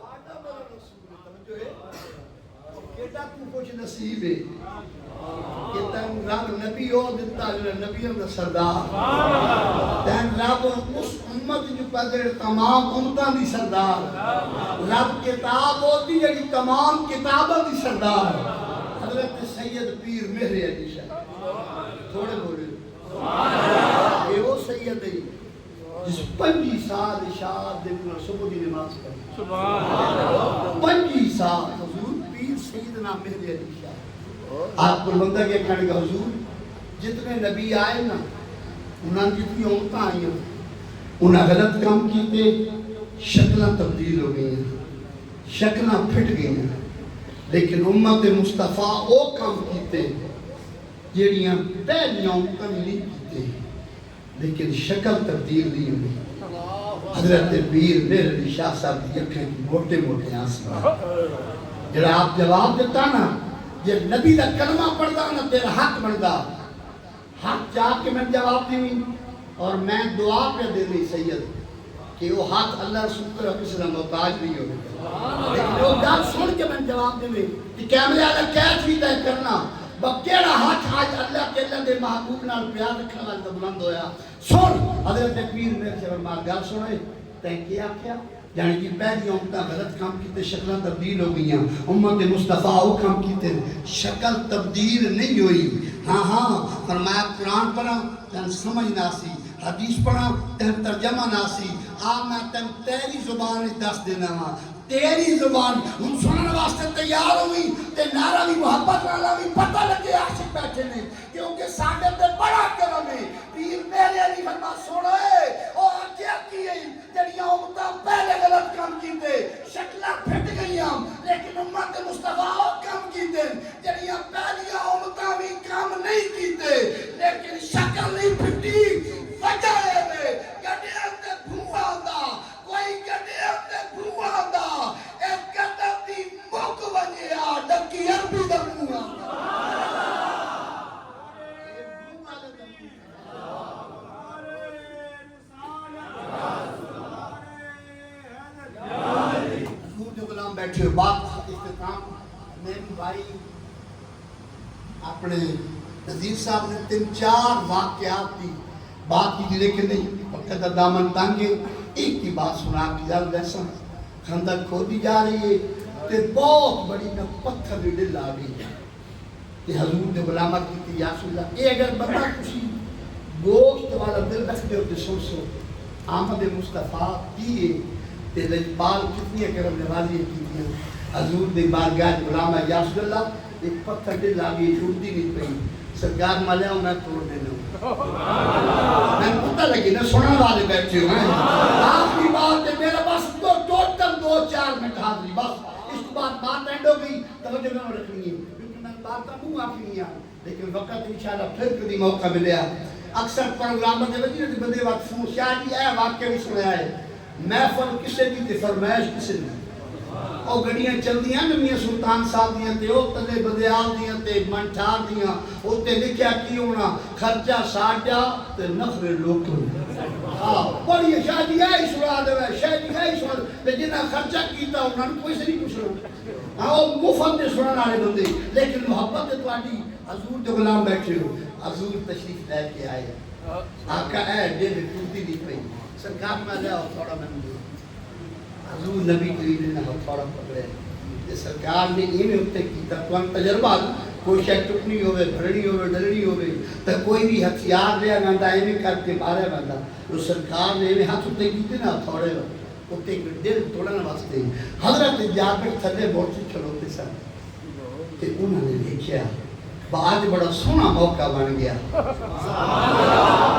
آجا میرا رسول ہے توجہ ہے کیٹا تو کچھ نصیب ہے کہ تن رب نبی ہو دیتا جو نبیوں کا سردار تن رب اس امت جو پدر تمام امتاں دی سردار رب کتاب ہوتی ہے تمام کتاباں دی سردار حضرت سید پیر مہر علی شاہ تھوڑے بولے یہ وہ سید ہے جس 25 سال اشارت دیکھنا صبح کی نماز پڑھی 25 سال حضور پیر سیدنا مہر علی شاہ آپ کو بندہ کے کھڑے گا حضور جتنے نبی آئے نا انہاں جتنی امتاں آئی ہیں انہاں غلط کام کیتے شکلیں تبدیل ہو گئی ہیں شکلیں پھٹ گئی ہیں لیکن امت مصطفیٰ او کام کیتے جیڑیاں پہلیاں امتاں نہیں کیتے لیکن شکل تبدیل نہیں ہوئی حضرت پیر مہر علی شاہ صاحب کی اکھیں موٹے موٹے آنسو جڑا آپ جواب دیتا نا جب نبی دا کلمہ پڑھدا نا تیرا حق بندا حق جا کے میں جواب دی اور میں دعا پہ دے دی سید کہ وہ حق اللہ رسول کا کسی کا محتاج نہیں ہوگا لیکن وہ گل سن کے میں جواب دے کہ کیمرے والا کیچ بھی طے کرنا بکیڑا حق آج اللہ کے اللہ دے محبوب نال پیار رکھنے والا تو بلند ہویا سن حضرت پیر میرے سے فرمایا گل سنے تے کیا کیا یعنی کہ پہلی امتاں غلط کام کیتے شکلیں تبدیل ہو گئی ہیں امت مصطفیٰ وہ کام کیتے شکل تبدیل نہیں ہوئی ہاں فرمایا قرآن پڑھا تن سمجھ نہ سی حدیث پڑھا تن ترجمہ نہ سی میں تن تیری زبان دس دینا ہاں تیری زبان ہم سننے واسطے تیار ہوئی تے نعرہ بھی محبت والا بھی پتہ لگے عاشق بیٹھے نے کیونکہ ساڈے تے بڑا کرم ہے پیر میرے علی فرما سوڑے اور کیا کیے جڑیاں امتاں پہلے غلط کام کیتے شکلاں پھٹ گئیاں لیکن امت مصطفیٰ کام کیتے جڑیاں پہلیاں امتاں بھی کام نہیں کیتے لیکن شکل نہیں پھٹی وجہ ہے گڈیاں تے بھوآ آندا کوئی گڈیاں تے بھوآ آندا ایک قدم دی مک ونجیا ڈکی عربی دا بھوآ بیٹھے بات اختتام میری بھائی اپنے نذیر صاحب نے 3-4 واقعات کی بات کی لیکن نہیں وقت دامن تانگے ایک کی بات سنا کی جال ویسا خندق کھودی جا رہی ہے تے بہت بڑی نہ پتھر بھی ڈل آ گئی ہے کہ حضور نے غلامت کی تھی یا رسول اللہ اے اگر بندہ کسی گوشت والا دل رکھ دے ہوتے سو آمد مصطفیٰ کیے تے لجبال کتنی اکرم نوازی کی تھی حضور دے بارگاہ غلام ہے یا رسول اللہ ایک پتھر ڈل آ گئی چھوڑتی نہیں پئی سرکار مالیاں میں توڑ دینا میں پتہ لگی نا سننے والے بیٹھے ہوئے آپ کی بات ہے میرا بس ٹوٹل 2-4 منٹ حاضری بس اس کے بعد بات اینڈ ہو گئی توجہ میں رکھنی ہے کیونکہ میں بات کا منہ آپ نہیں ہے لیکن وقت انشاءاللہ پھر کبھی موقع ملیا اکثر پروگرام میں وجہ بندے وقت فون شاہ جی ہے واقعہ بھی سنایا ہے محفل کسے کی تھی فرمائش کسے نہیں اور گڑیاں چلدیاں نمیاں سلطان صاحب دیاں تے او تلے بدیال دیاں تے منٹھار دیاں اوتے لکھیا کی ہونا خرچہ ساڈا تے نفع لوکل بڑی شادی ہے سنا دے شادی ہے سنا تے جنہاں خرچہ کیتا انہاں نوں کوئی نہیں پوچھنا او مفت دے سنن والے بندے لیکن محبت تواڈی حضور دے غلام بیٹھے ہو حضور تشریف لے کے آئے آقا اے دل ٹوٹی نہیں پئی سرکار میں لے تھوڑا میں حضور نبی کریم نے ہتھوڑا پکڑے تے سرکار نے ایویں اوتے کیتا تو تجربہ کوئی شے ٹکنی ہوے بھرڑی ہوے ڈلڑی ہوے تے کوئی بھی ہتھیار لیا گندا ایویں کر کے مارے بندا تو سرکار نے ایویں ہاتھ اوتے کیتے نا تھوڑے اوتے دل توڑن واسطے حضرت جابر تھلے بوٹ کھلوتے سن تے انہاں نے دیکھیا بعد بڑا سونا موقع بن گیا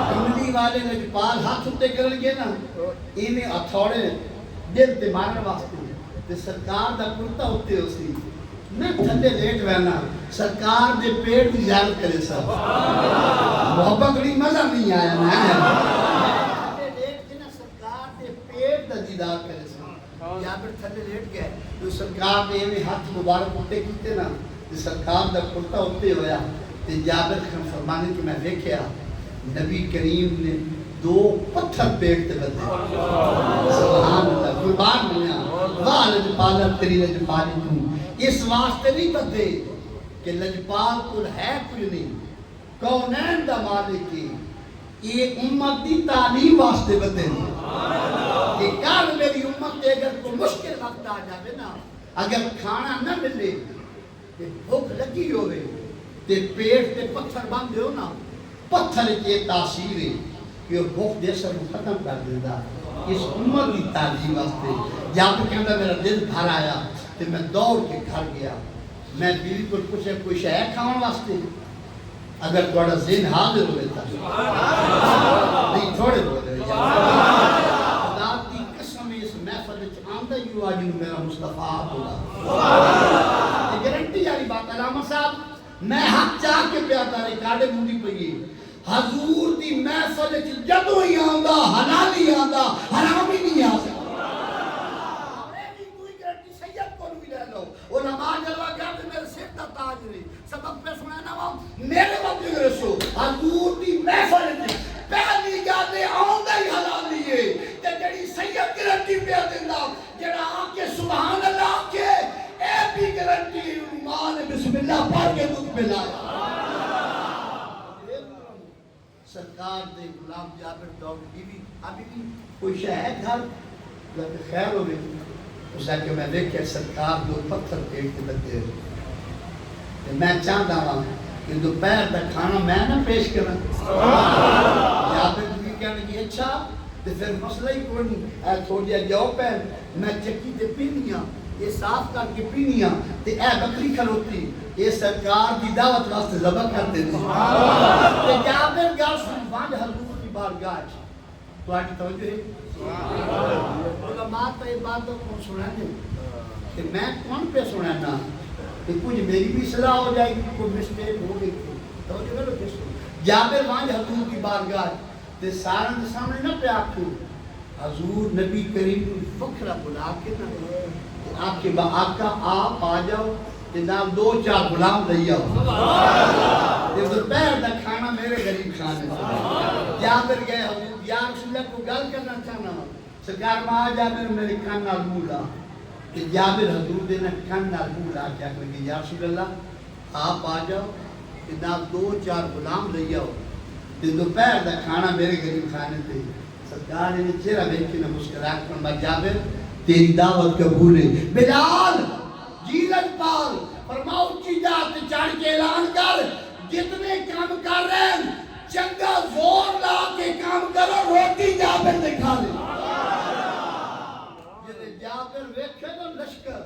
کملی والے نے پال ہاتھ اوتے کرن گے نا ایویں ہتھوڑے دل تے مارن واسطے تے سرکار دا کرتا ہوتے اسی میں تھلے لیٹ رہنا سرکار دے پیڑ دی زیارت کرے سا محبت نہیں مزہ نہیں آیا نا تھلے لیٹ کے نا سرکار دے پیڑ دا دیدار کرے سا جابر تھلے لیٹ گئے تو سرکار نے ایویں ہاتھ مبارک اٹھے کیتے نا تے سرکار دا کرتا ہوتے ہویا تے جابر خان فرمانے کہ میں دیکھیا نبی کریم نے دو پتھر پیٹ تے بدے سبحان اللہ قربان میاں واہ لجپال تیری لجپالی تو اس واسطے نہیں بدے کہ لجپال کل ہے کچھ نہیں کونین دا مالک کی یہ امت دی تعلیم واسطے بدے کہ کل میری امت تے اگر کوئی مشکل وقت آ جاوے نا اگر کھانا نہ ملے تے بھوک لگی ہوئے تے پیٹ تے پتھر باندھے ہو نا پتھر کی تاثیر ہے کہ بھوک جیسا وہ ختم کر دیتا اس امت کی تعلیم واسطے جہاں پہ کہنا میرا دل بھر آیا تو میں دوڑ کے گھر گیا میں بیوی کو پوچھے کوئی شے کھاؤں واسطے اگر تھوڑا ذہن حاضر ہوئے تھا نہیں تھوڑے بولے خدا کی قسم اس محفل وچ آندا ہی آج میرا مصطفیٰ ہوگا یہ گارنٹی والی بات علامہ صاحب میں حق چاہ کے پیادا ریکارڈ مونڈی پئی حضور دی محفل وچ جدوں ہی آندا حلالی آندا حرام ہی نہیں آ سکدا کوئی گارنٹی سید کو بھی لے لو علماء جلوہ کرتے میرے سر دا تاج نہیں سبب پہ سنانا وا میرے وقت رسو حضور دی محفل وچ پہلی گل آندا ہی حلالی ہے تے جڑی سید گارنٹی پہ دیندا جڑا آ کے سبحان اللہ کے اے بھی گارنٹی ماں نے بسم اللہ پڑھ کے دودھ پلایا سرکار دے غلام جابر دوڑ بیوی ابھی بھی کوئی شے ہے گھر لیکن خیر ہوئے اس کہ میں دیکھے سرکار دو پتھر پیٹ کے بدے ہوئے میں چاہتا ہوں کہ دوپہر تک کھانا میں نہ پیش کرنا جابر بیوی کہنے کی اچھا تو پھر مسئلہ ہی کوئی نہیں تھوڑی دیا جاؤ پہ میں چکی تے پینیاں یہ صاف کر کے پینیاں تے اے بکری کھلوتی یہ سرکار کی دعوت واسطے ذبح کرتے تھے تے جابر گل سن وانج حضور کی بارگاہ تو آج توجہ ہے علماء تو یہ بات کو سنانے کہ میں کون پہ سنانا کہ کچھ میری بھی صلاح ہو جائے گی کوئی مسٹیک ہو گئی توجہ کرو کس جابر وانج حضور کی بارگاہ تے سارن دے سامنے نہ پہ آکھو حضور نبی کریم کو فکرہ بلا کے نہ آپ کے با آقا آپ آ جاؤ جناب دو چار غلام لئی آؤ یہ دوپہر دا کھانا میرے غریب خانے سے جابر گئے حضور یا رسول اللہ کو گل کرنا چاہنا ہوں سرکار ماں جابر میرے کان نال مولا کہ جابر حضور دینا کان نال مولا کیا کریں یا رسول اللہ آپ آ جاؤ جناب دو چار غلام لئی آؤ یہ دوپہر دا کھانا میرے غریب خانے سے سرکار نے چہرہ دیکھ کے نہ مسکراہٹ فرمایا جابر تیری دعوت قبول ہے بلال جیلن پال فرماؤ اچھی جات چڑھ کے اعلان کر جتنے کام کر رہے ہیں چنگا زور لا کے کام کرو روٹی جابر نے کھا لے جابر ویکھے نا لشکر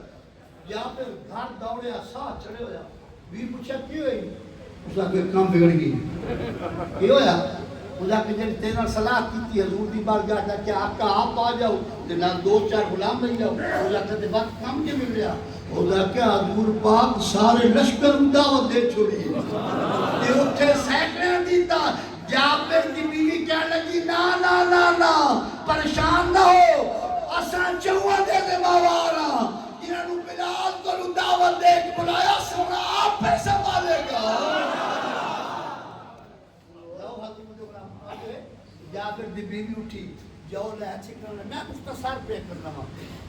جابر گھر دوڑیا سا چڑھے ہویا بھی پوچھا کی ہوئی اس کا کوئی کام بگڑ گئی کی ہویا خدا کہ جب تیرا صلاح کی تھی حضور دی بارگاہ جا کہ آقا آپ آ جاؤ جنا دو چار غلام لے جاؤ خدا کہ وقت کم کے مل گیا خدا کہ حضور پاک سارے لشکر دعوت دے چھوڑی تے اٹھے سینکڑے دیتا جابر دی بیوی کہنے لگی نا نا نا نا پریشان نہ ہو اساں چوہا دے دے ماوارا جنہوں بلال کو دعوت دے کے بلایا سونا آپ پہ سنبھالے گا جابر دی بیوی اٹھی جو لے اچھے کرنا میں مختصر پہ کرنا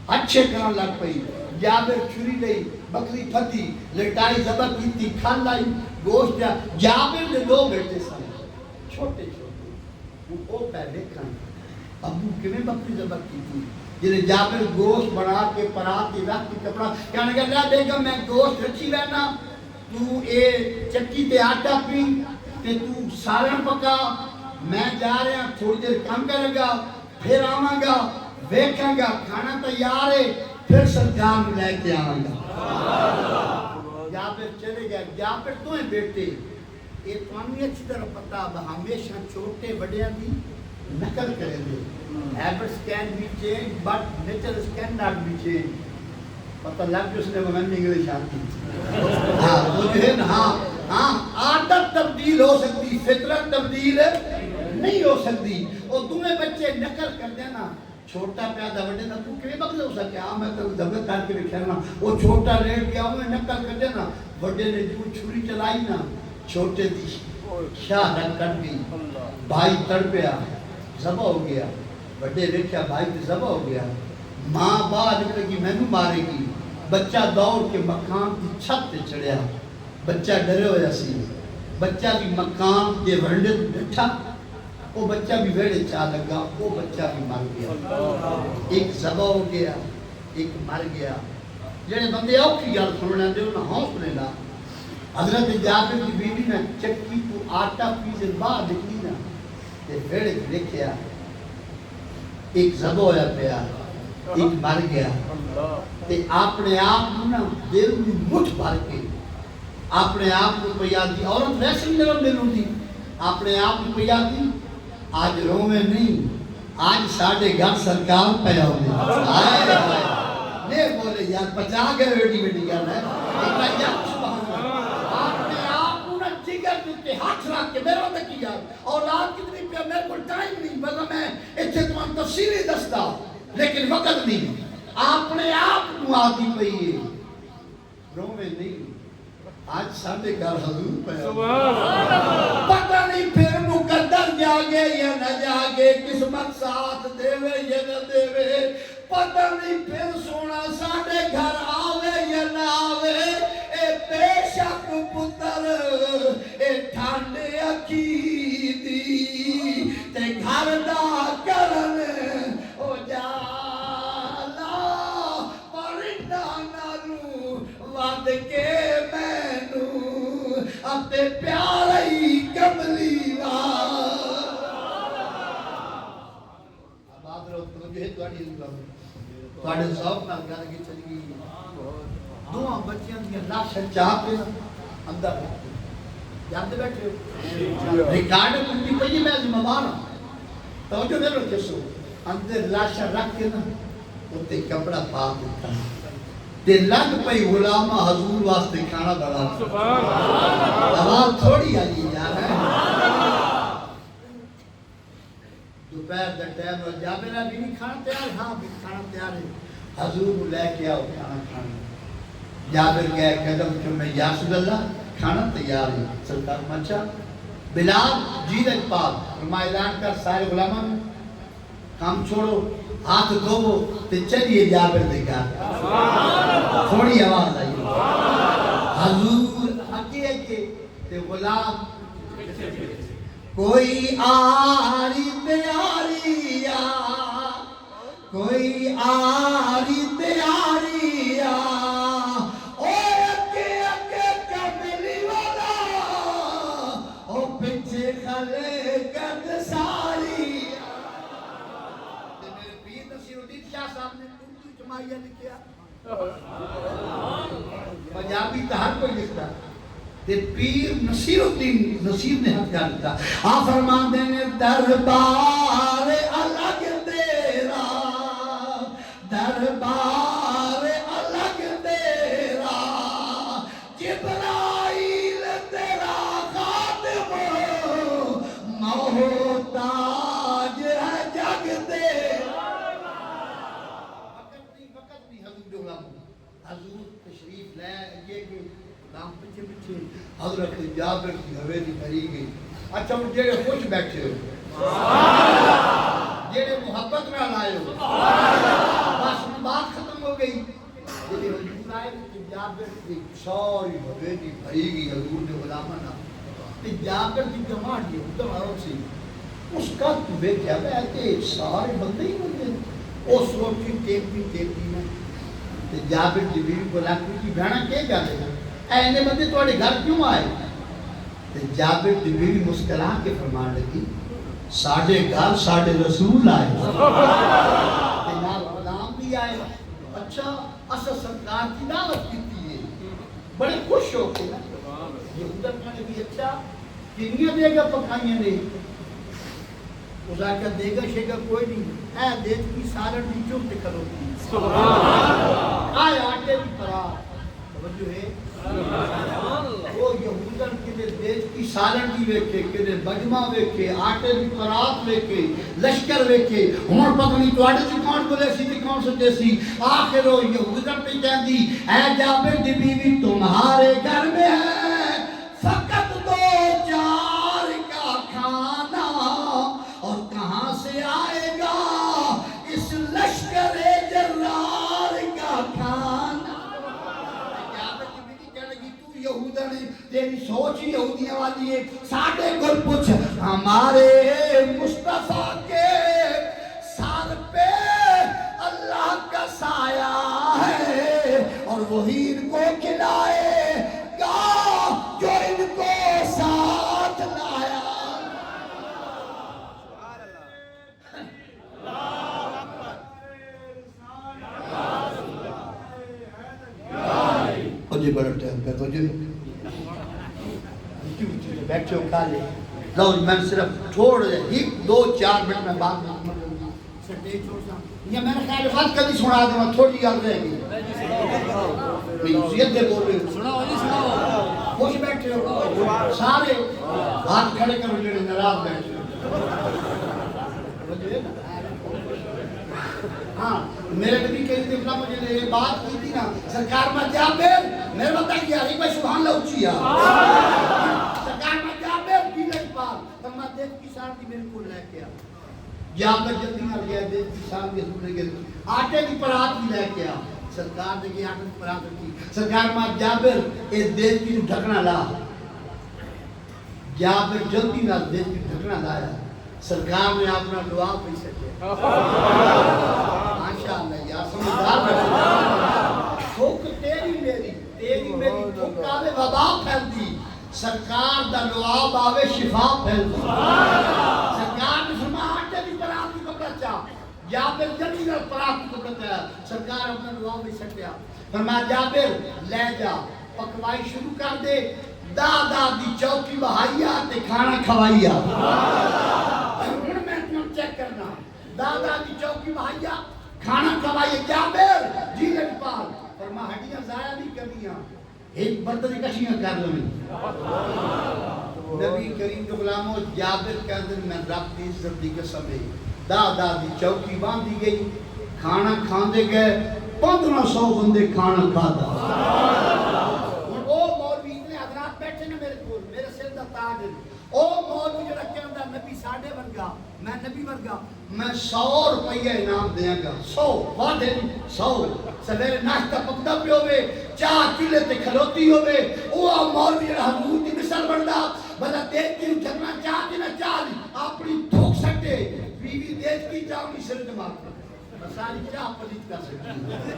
اچھے کرنا لگ پئی جابر چھری لئی بکری پھتی لٹائی ذبح کی تھی کھان لائی گوشت دیا جابر نے دو بیٹے سن چھوٹے چھوٹے وہ پہلے کھان ابو کمیں بکری ذبح کی تھی جنہیں جابر گوشت بنا کے پرات کے رکھ کے کپڑا کہنے کہ اللہ دے گا میں گوشت رکھی رہنا تو اے چکی تے آٹا پی تے تو سالن پکا میں جا رہا ہوں تھوڑی دیر کام کرے گا پھر آواں گا ویکھاں گا کھانا تیار ہے پھر سرکار میں لے کے آواں گا جابر چلے گیا جابر تو ہیں بیٹے یہ تمہیں اچھی طرح پتا ہمیشہ چھوٹے بڑیاں دی نقل کریں گے habits can be changed but nature cannot be changed پتہ لگ جو اس نے وہ انگلش آتی ہاں وہ جو ہے نا ہاں عادت تبدیل ہو سکتی فطرت تبدیل نہیں ہو سکتی اور تمہیں بچے نقل کر دینا چھوٹا پیادہ وڈے نا تو کیویں بدل ہو سکے ہاں میں تو ضبط کر کے کھیلنا وہ چھوٹا لیٹ گیا وہ نقل کر دینا وڈے نے جو چھری چلائی نا چھوٹے دی شاہ رکھ کر گئی بھائی تڑپیا ذبح ہو گیا بڑے دیکھا بھائی تے ذبح ہو گیا ماں باہر نکلے گی میں نو مارے گی بچہ دوڑ کے مکان کی چھت تے چڑھیا بچہ ڈرے ہویا سی بچہ بھی مکان کے ورنڈے تے بیٹھا وہ بچہ بھی ویڑے چاہ لگا وہ بچہ بھی مر گیا ایک ذبح ہو گیا ایک مر گیا جڑے بندے اوکھی گل سننے دے انہاں حوصلے لا حضرت جابر کی بیوی نے چکی تو آٹا پیسے باہر نکلی نا تے ویڑے دیکھیا ایک ذبح ہویا پیا ایک مر گیا تے اپنے آپ نا دل میں مٹھ بھر کے اپنے آپ کو پیادی عورت ویسے ہی نرم دل ہوتی اپنے آپ کو پیادی آج رومے نہیں آج ساڑھے گھر سرکار پیا ہونے آئے نے بولے یار بچا گئے بیٹی بیٹی گھر ہے ایک یار اپنے آپ کو نا جگر دیتے ہاتھ رکھ کے میرا تک کی یار اولاد کتنی پیا میرے کو ٹائم نہیں بلکہ میں اتھے تمہیں تفصیلی دستا لیکن وقت نہیں اپنے آپ کو آتی پئی ہے رومے نہیں آج ساڑھے گھر حضور پہ پتہ نہیں پھر مقدر جاگے یا نہ جاگے قسمت ساتھ دے وے یا نہ دے وے پتہ نہیں پھر سونا ساڑھے گھر آوے یا نہ آوے اے بے شک پتر اے ٹھانڈے اکی دی تے گھر دا کرن او جالا پرندہ نالو واد کے اپنے پیارے کملی آباد رو تجھے تواڈے ذوق نال گل کی چلی گئی دو بچیاں دی لاش چاہ پہ اندر جاندے بیٹھے ریکارڈ کٹی پئی میں ذمہ دار توجہ دے لو کسو اندر لاش رکھ کے نا اوتے کپڑا پا دیتا تے لگ پئی غلامہ حضور واسطے کھانا بڑا سبحان اللہ آواز تھوڑی آئی یار ہے دوپہر دا ٹائم ہو جابر بھی نہیں کھانا تیار ہاں بھی کھانا تیار ہے حضور لے کے آؤ کھانا کھانا جابر گئے قدم چومے یا رسول اللہ کھانا تیار ہے سرکار مچا بلال جید اقبال فرمایا اعلان کر سارے غلامہ میں کام چھوڑو ہاتھ دھوو تے چلیے جابر دے گھر تھوڑی آواز آئی حضور اکے اکے تے غلام کوئی آری تیاری کوئی آری تیاری او اکے اکے کملی والا او پچھے خلے قد ساری شاہ صاحب نے اردو جماعیہ لکھیا پنجابی تا ہر کوئی لکھتا تے پیر نصیر الدین نصیر نے ہاتھ کیا لکھتا آ فرمان دینے دربار الگ تیرا دربار الگ تیرا جبرائیل تیرا خادم محتاج ہے جگ تیرا پیچھے حضرت جابر کی حویلی بھری گئی. اچھا ہوں جیڑے خوش بیٹھے ہو, جیڑے محبت میں لائے ہو, بس بات ختم ہو گئی. جیڑے حضور آئے کہ جابر کی ساری حویلی بھری گئی حضور نے غلامہ نہ. جابر کی جماعت یہ ادھر سی اس کا تبے کیا ہے کہ سارے بندے ہی بندے اس وقت کی ٹیپی میں جابر کی بیوی کو لاکھوی کی بھیڑا کیا جاتے ہیں اینے بندے تو اڑے گھر کیوں آئے. جابر کی بیوی مسکرا کے فرمان لگی ساڑھے گھر ساڑھے رسول آئے نال غلام بھی آئے. اچھا اصل سرکار کی دعوت کی تھی بڑے خوش ہو کے یہ ادھر کھانے بھی اچھا کنیاں دے گا پکائیاں نہیں اس آکر دے گا شیگا کوئی نہیں اے دیکھ کی سارن بھی چوک دکھلو کی آئے آٹے بھی پرار توجہ ہے وہ یہودن کے لئے دیکھ کی سارن بھی ویکھے کے لئے بجمہ ویکھے آٹے بھی پرات ویکھے لشکر ویکھے ہمار پتہ نہیں تو آٹے سے کون بلے سی تھی کون سچے سی آخر وہ یہودن پہ کہہ دی اے جابر دی بیوی تمہارے گھر میں ہے فقط دو چار کا کھانا اور کہاں سے آئے گا اس لشکر جرار کا کھانا. جابر کی بیٹی کہنے لگی تو یہودہ نے تیری سوچ ہی یہودیاں والی ہے ساڑھے گل پوچھ ہمارے مصطفیٰ کے سر پہ اللہ کا سایہ ہے اور وہی ان کو کھلائے گا جو ان کو ساتھ لایا. مجھے بڑا ٹائم پہ تو بیٹھے ہو کھا لے لو میں صرف چھوڑ دے ایک دو چار منٹ میں بات یہ میں نے خیال بات کبھی سنا دے میں تھوڑی یاد رہے گی دے بول رہے سناؤ خوش بیٹھے ہو سارے ہاتھ کھڑے کرو جڑے ناراض بیٹھے ہاں میرے نبی کے اتنا مجھے یہ بات کی تھی نا سرکار میں جابر میرے بتا کیا ایک بار سبحان اللہ اچھی سرکار میں جابر دیلک پار فرما دیکھ کی سارتی میرے کو لے کے آ جابر جلدی نہ گیا دیکھ کی سارتی حضور نے گیا آٹے کی پرات بھی لے کے آ سرکار نے گیا آٹے کی پرات رکھی سرکار میں جابر اس دیکھ کی ڈھکنا لا جابر جلدی نہ دیکھ کی ڈھکنا لایا سرکار نے اپنا دعا پہ سکے ماشاءاللہ یا سمجھدار ٹھوک تیری میری ٹھوک آوے وبا پھیل دی سرکار دا لعاب آوے شفا پھیل دی سرکار نے فرما آٹے بھی پرات کی کپڑا چاہ جابر جلدی نہ پرات کی کپڑا چاہ سرکار اپنا دعا پہ سکیا فرما جابر لے جا پکوائی شروع کر دے دادا دی چوکی بہائیا تے کھانا کھوائیا میں تم چیک کرنا دادا دی چوکی بہائیا کھانا کھوائیا جابر جی لگ پال فرما ہڈیاں ضائع نہیں کرنیاں ایک برتن کشیاں کر لیں نبی کریم کے غلاموں جابر کے اندر میں رب دی عزت دی قسم ہے دادا دی چوکی باندھی گئی کھانا کھاندے گئے 1500 بندے کھانا کھاتا بیٹھے نا میرے کول میرے سر دا تاج او مولوی جڑا کہندا نبی ساڈے ورگا میں نبی ورگا میں 100 روپیہ انعام دیاں گا 100 وعدے 100 سویرے ناشتہ پکدا پیا ہوے چاہ چولہے تے کھلوتی ہوے او مولوی جڑا حضور دی مثال بندا بندہ دیکھ کے جھگنا چاہ دی نہ چاہ اپنی تھوک سٹے بیوی دیکھ کی چاہ نہیں سر دماغ ساری چاہ پلیت کر سکتی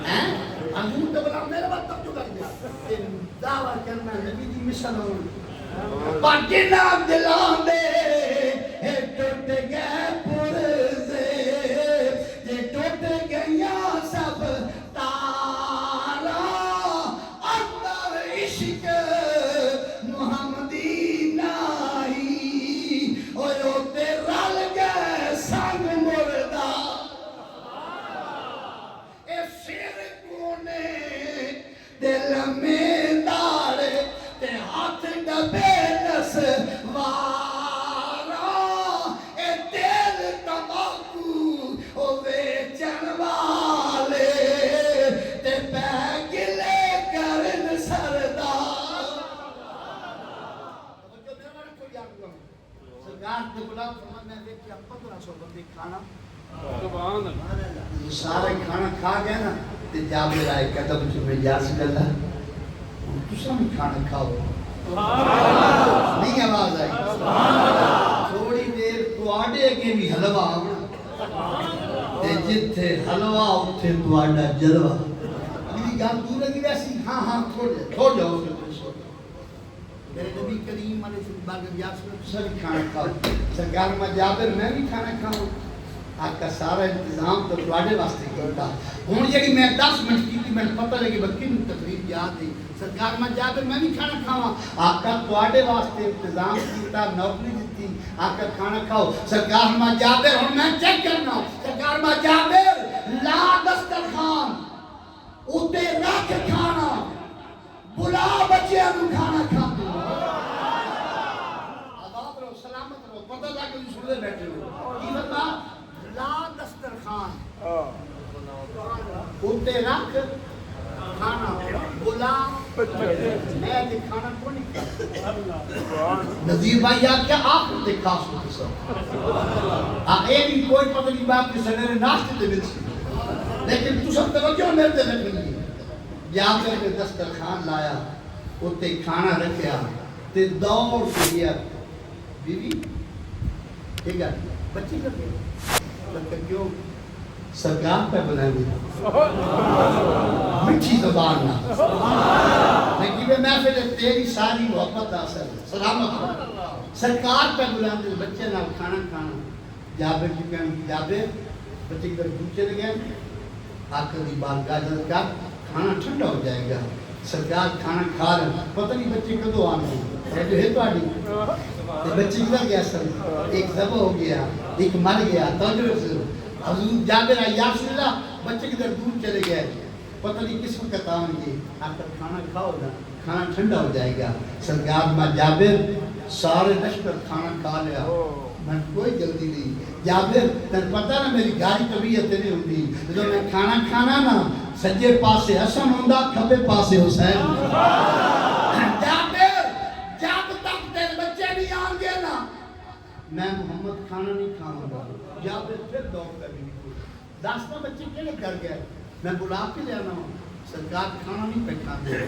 ہیں حضور تو بلا میرے بات تب جو کر دیا دعویٰ کرنا نبی دی مثال ہوں پاکینا دلان دے ٹوٹ گئے پرزے یہ ٹوٹ گئیاں سب تارا اندر عشق محمدی نائی اور تے رل گئے سنگ مردہ دل میں دار تے ہاتھ ڈبے نسوار سرکار کے بلا فرمان میں دیکھ کے 1500 بندے کھانا سبحان اللہ سارا کھانا کھا گیا نا تے جابر آئے قدم چ میں یا رسول اللہ تساں بھی کھانا کھاؤ نہیں آواز آئی تھوڑی دیر تواڈے اگے بھی حلوا آونا تے جتھے حلوا اوتھے تواڈا جلوہ میری گل دور لگی ویسی ہاں ہاں چھوڑ جاؤ اس کو سو میرے نبی کریم علیہ السلام یا رسول اللہ تساں بھی کھانا کھاؤ سرکار میں جابر میں بھی کھانا کھاؤں آپ کا سارا انتظام تو تواڈے واسطے کیتا ہن جڑی میں 10 منٹ کیتی میں پتہ لگی بکن تقریب یاد ہے سرکار میں جابر میں بھی کھانا کھاواں آپ کا تواڈے واسطے انتظام کیتا نوکری دتی آپ کا کھانا کھاؤ سرکار میں جابر ہن میں چیک کرنا سرکار میں جابر لا دسترخوان اوتے رکھ کھانا بلا بچیاں نوں کھانا کھاندے آباد رہو سلامت رہو پتہ لگ کے سن لے بیٹھے ہو کی بتا لا دسترخوان اوتے رکھ کھانا بلا میں تے کھانا کو نہیں کھاتا نذیر بھائی کیا آپ تے خاص ہو سب اے بھی کوئی پتہ نہیں باپ کے سنے ناشتے دے وچ لیکن تو سب توجہ میرے تے رکھنی یا کر دسترخوان لایا اوتے کھانا رکھیا تے دوڑ کے گیا بیوی ٹھیک ہے بچی کر گئے کیوں سرکار پہ بنائے مٹھی زبان نہ لیکن محفل تیری ساری محبت اثر سلامت سرکار پہ بلاندے بچے نال کھانا کھانا جابر کی کہن جابر بچے کر پوچھے لگے آقا دی بارگاہ جب کا کھانا ٹھنڈا ہو جائے گا سرکار کھانا کھا رہے پتہ نہیں بچے کدو آنے ہیں جو ہے تو بچے کدھر گیا سر ایک ذبح ہو گیا ایک مر گیا توجہ سے حضور جابر یا رسول اللہ بچے کدھر دور چلے گئے پتہ نہیں کس وقت آؤں گے آپ کا کھانا کھاؤ گا کھانا ٹھنڈا ہو جائے گا سرکار ماں جابر سارے لشکر کھانا کھا لیا میں کوئی جلدی نہیں جابر تن پتہ نا میری گاڑی طبیعت نہیں ہوتی جو میں کھانا کھانا نا سجے پاسے حسن ہوندا کھبے پاسے حسین جابر جب تک تیرے بچے نہیں آن گے نا میں محمد کھانا نہیں کھاؤں گا جابر پھر دوڑ کر بھی نہیں کوئی داستا بچے کیلے کر گئے میں بلا کے لے آنا ہوں سرکار کھانا نہیں پہ کھاتے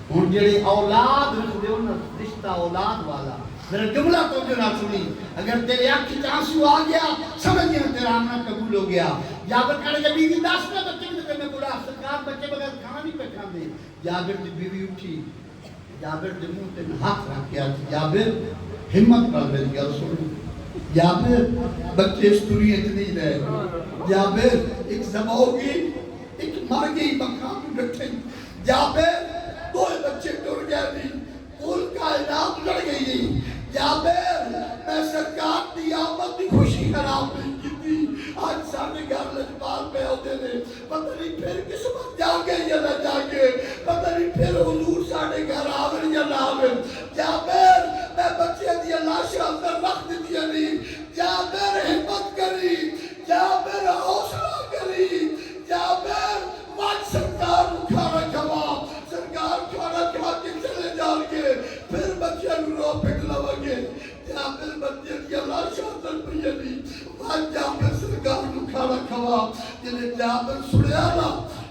ہوں جڑے اولاد رکھ دے انہاں رشتہ اولاد والا میرا جملہ تو جو نہ سنی اگر تیرے آنکھ آنسو آ گیا سمجھ گیا تیرا آمنا قبول ہو گیا جابر کہنے کہ بیوی داستا بچے کے میں بلا سرکار بچے بغیر کھانا نہیں پہ کھاتے جابر دی بیوی اٹھی جابر دے منہ تے ہاتھ رکھ کے جابر ہمت کر میری گل سن جابر بچے اس دنیا سے نہیں رہے جابر ایک ذبح ہوگی ایک مر گئی مقام ڈٹھے جابر دو بچے ٹر گئے نہیں کل کائنات لڑ گئی نہیں جابر میں سرکار دی آمد دی خوشی خراب نہیں کی تھی آج سارے گھر لجبال پہ ہوتے نے پتہ نہیں پھر کس وقت جا گئے یا نہ جا گئے پتہ نہیں پھر حضور سارے گھر آور یا نہ آور جابر میں بچے دیا لاشا اندر رکھ دیا نہیں جابر حمد کری جابر حوصلہ کری جابر واج سرکار کھانا کھوا سرکار کھانا کھا کے چلے جان کے پھر بچے رو پٹ لوا گے جابر بچے دیا لاشا اندر پہ نہیں واج جابر سرکار کھانا کھوا جنہیں جابر سنیا نا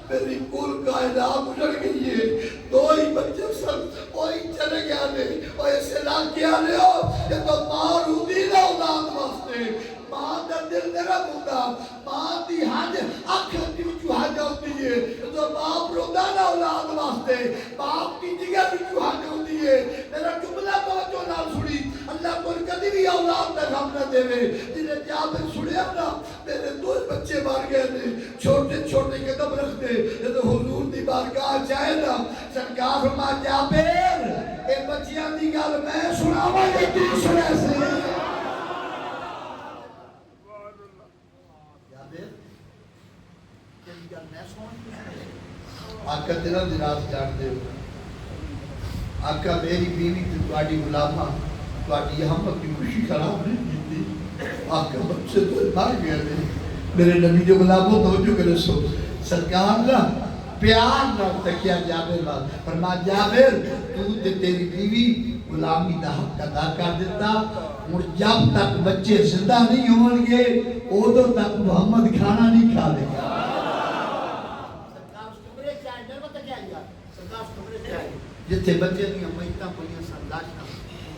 میری کل کائنات اجڑ گئی ہے دو ہی بچے سن وہی چلے گیا نے اور اسے لا کیا لے ہو یہ تو ماں رودی نہ اولاد واسطے ماں دا دل میرا بودا ماں دی حج اکھ دی وچو حج ہوتی ہے یہ تو باپ رودا نہ اولاد واسطے باپ کی جگر وچو حج ہوتی ہے میرا جملہ توجہ نال سنی اللہ کو کبھی بھی اولاد کا غم نہ دے جنہیں جابر سنیا نا میرے دو بچے مار گئے نے چھوٹے چھوٹے قدم رکھتے یہ تو حضور دی بارگاہ جائے نا سرکار فرما جابر اے بچیاں دی گل میں سناواں گے تو سنے سے جابر کیڑی گل میں سناواں آقا تیرا دراز چاٹ دے آقا میری بیوی تے تواڈی غلامہ تواڈی ہمت کی خوشی خراب نہیں کیتی آقا بچے تو مر گئے نے میرے نبی جو غلاموں توجہ کرے سو سرکار نا پیار نہ تکیا جابر بات فرما جابر تو تے تیری بیوی غلامی دا حق ادا کر دیتا اور جب تک بچے زندہ نہیں ہوں گے ادو تک محمد کھانا نہیں کھا لے گا. جتھے بچے دیا میتاں پڑیاں سن لاشاں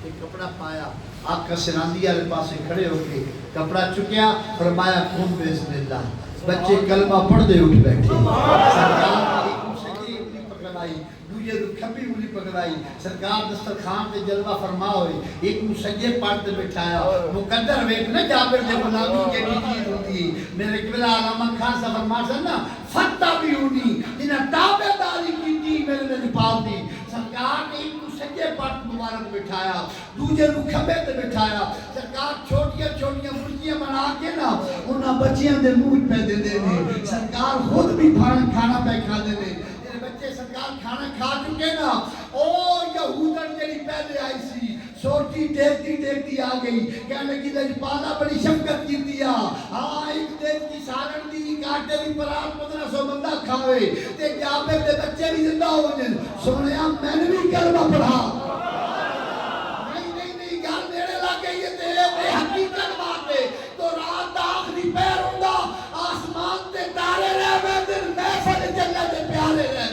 تے کپڑا پایا آقا سراندی والے پاسے کھڑے ہو کے کپڑا چکیا فرمایا قم بسم اللہ. بچے کلمہ پڑھ دے اٹھ بیٹھے. سرکار نے ایک سجدے انگلی پکڑائی دوجے کو کھبی انگلی پکڑائی. سرکار دسترخوان تے جلوہ فرما ہوئے ایک کو سجدے پڑھ تے بٹھایا. مقدر ویکھ نہ جابر دے غلامی کے چیز ہوتی. میرے قبلہ علامہ خان صاحب فرما سن نا فتح بھی ہونی جنہیں تابع داری کی تھی میرے نے پاس دی. سرکار نے ایک کو سجدے پڑھ مبارک بٹھایا دوجے کو کھبے تے بٹھایا. سرکار چھوٹیاں چھوٹیاں مرغیاں بنا کے نا انہاں بچیاں دے منہ پہ دے دے نے. سرکار خود بھی کھانا پہ کھا دے نے. میرے بچے سرکار کھانا کھا چکے نا او یہودن جڑی پہلے آئی سی سوٹی دیکھتی آ گئی کہنے کی لجپالا بڑی شفقت کی دیا. ہاں ایک دن کی سالن دی کاٹے دی پرات 1500 بندہ کھاوے تے جابر دے بچے بھی زندہ ہو جن. سنیا میں نے بھی کلمہ پڑھا. نہیں گل میرے لگے یہ تے بے حقیقت بات ہے. تو رات دا آخری پیر ہوندا آسمان تے تارے رہے دن محفل جنت دے پیارے رہے.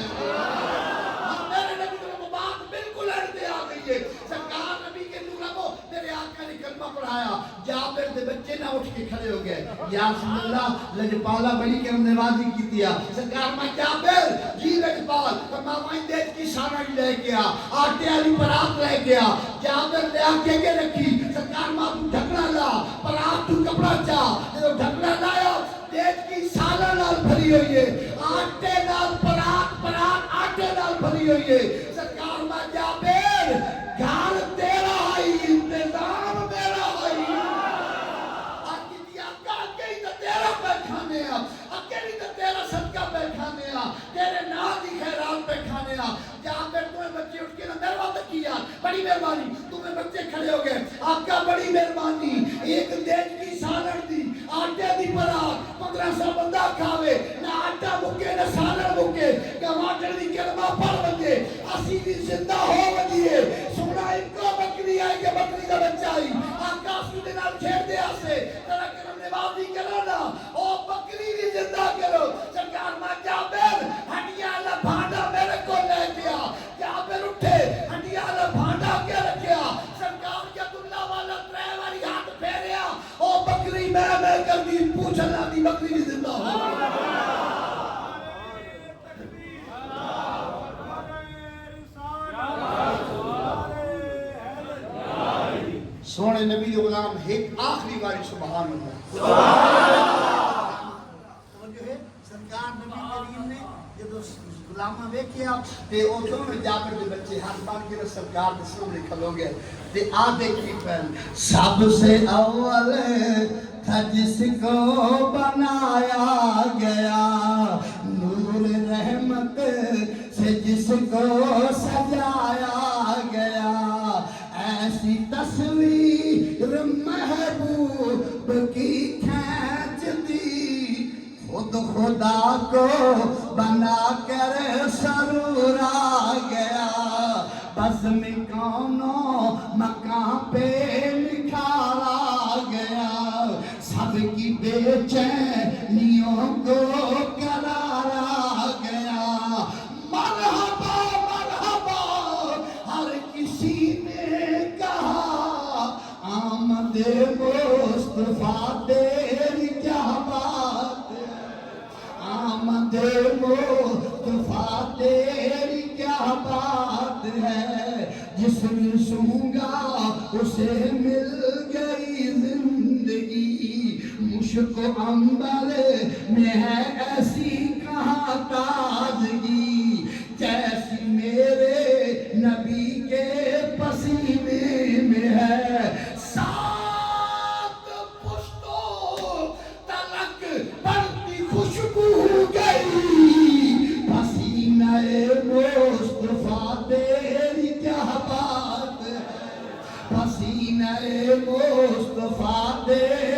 میرے نبی کو بات بالکل اڑتے آ گئی ہے. سرکار نبی کے نور کو میرے آقا نے کلمہ پڑھایا. جابر دے بچے نہ اٹھ کے کھڑے ہو گئے. یا رسول اللہ لجپالا بڑی کرم نوازی کی دیا. سرکار میں جابر جی لجپال فرمایا دیکھ کی سارا لے گیا آٹے والی پرات لے گیا. جابر لے آ کے رکھی. سرکار ماں تو ڈھکنا لا پرات تو کپڑا چا جب ڈھکنا لایا دیکھ کی سالہ نال بھری ہوئی ہے آٹے نال پرات آٹے نال بھری ہوئی ہے. سرکار ماں جابر گھر تیرا آئی انتظام میرا آئی. تیرا پہ کھانے اکیلی تو تیرا صدقہ پہ کھانے تیرے نا دی خیرات پہ کھانے. جابر تمہیں بچے اٹھ کے نا میرے کیا بڑی مہربانی تمہیں بچے کھڑے ہو گئے. آقا بڑی مہربانی ایک دن کی سالن دی آٹے دی پرات 1500 بندہ کھاوے نہ آٹا مکے نہ سالن مکے ٹماٹر دی کلمہ پڑھ بجے اسی بھی زندہ ہو بجیے. سونا ان کو بکری آئی کہ بکری کا بچہ آئی. آقا اس کے نال چھیڑ دے آسے ترہ کرم نوازی کرانا او بکری بھی زندہ کرو. سرکار ماں جابر ہڈیاں اللہ بھانڈا میرے کو لے گیا. جابر اٹھے ہڈیاں اللہ بھانڈا کے رکھیا. سرکار کے اللہ والا ترے والی ہاتھ پھیریا او بکری میں کر دی پوچھ اللہ دی بکری بھی زندہ ہو. سونے نبی غلام ایک آخری باری سبحان اللہ جو ہے سرکار نبی کریم نے جب غلامہ ویکھیا تے او دونوں جابر دے بچے ہاتھ باندھ کے سرکار دے سامنے کھلو گئے تے آ دیکھی پہل سب سے اول تھا جس کو بنایا گیا نور رحمت سے جس کو سجایا گیا. ایسی تصویر محبوب کی کھینچ دی خود خدا کو بنا کر سرور آ گیا. بزم کونوں مکان پہ نکھارا گیا سب کی بے چینیوں کو قرارا گیا. مرحبا مرحبا ہر کسی نے کہا آمد مصطفیٰ تیری کیا بات ہے. آمد مصطفیٰ تیری کیا بات ہے. جس نے سونگا اسے مل گئی زندگی. مشک و عنبر میں ہے ایسی کہاں تازگی جیسی میرے نبی کے پسینے میں ہے. سات پشتوں تلک بڑھتی خوشبو گئی پسینہ مصطفیٰ تیری کیا بات ہے. پسینہ مصطفیٰ تیری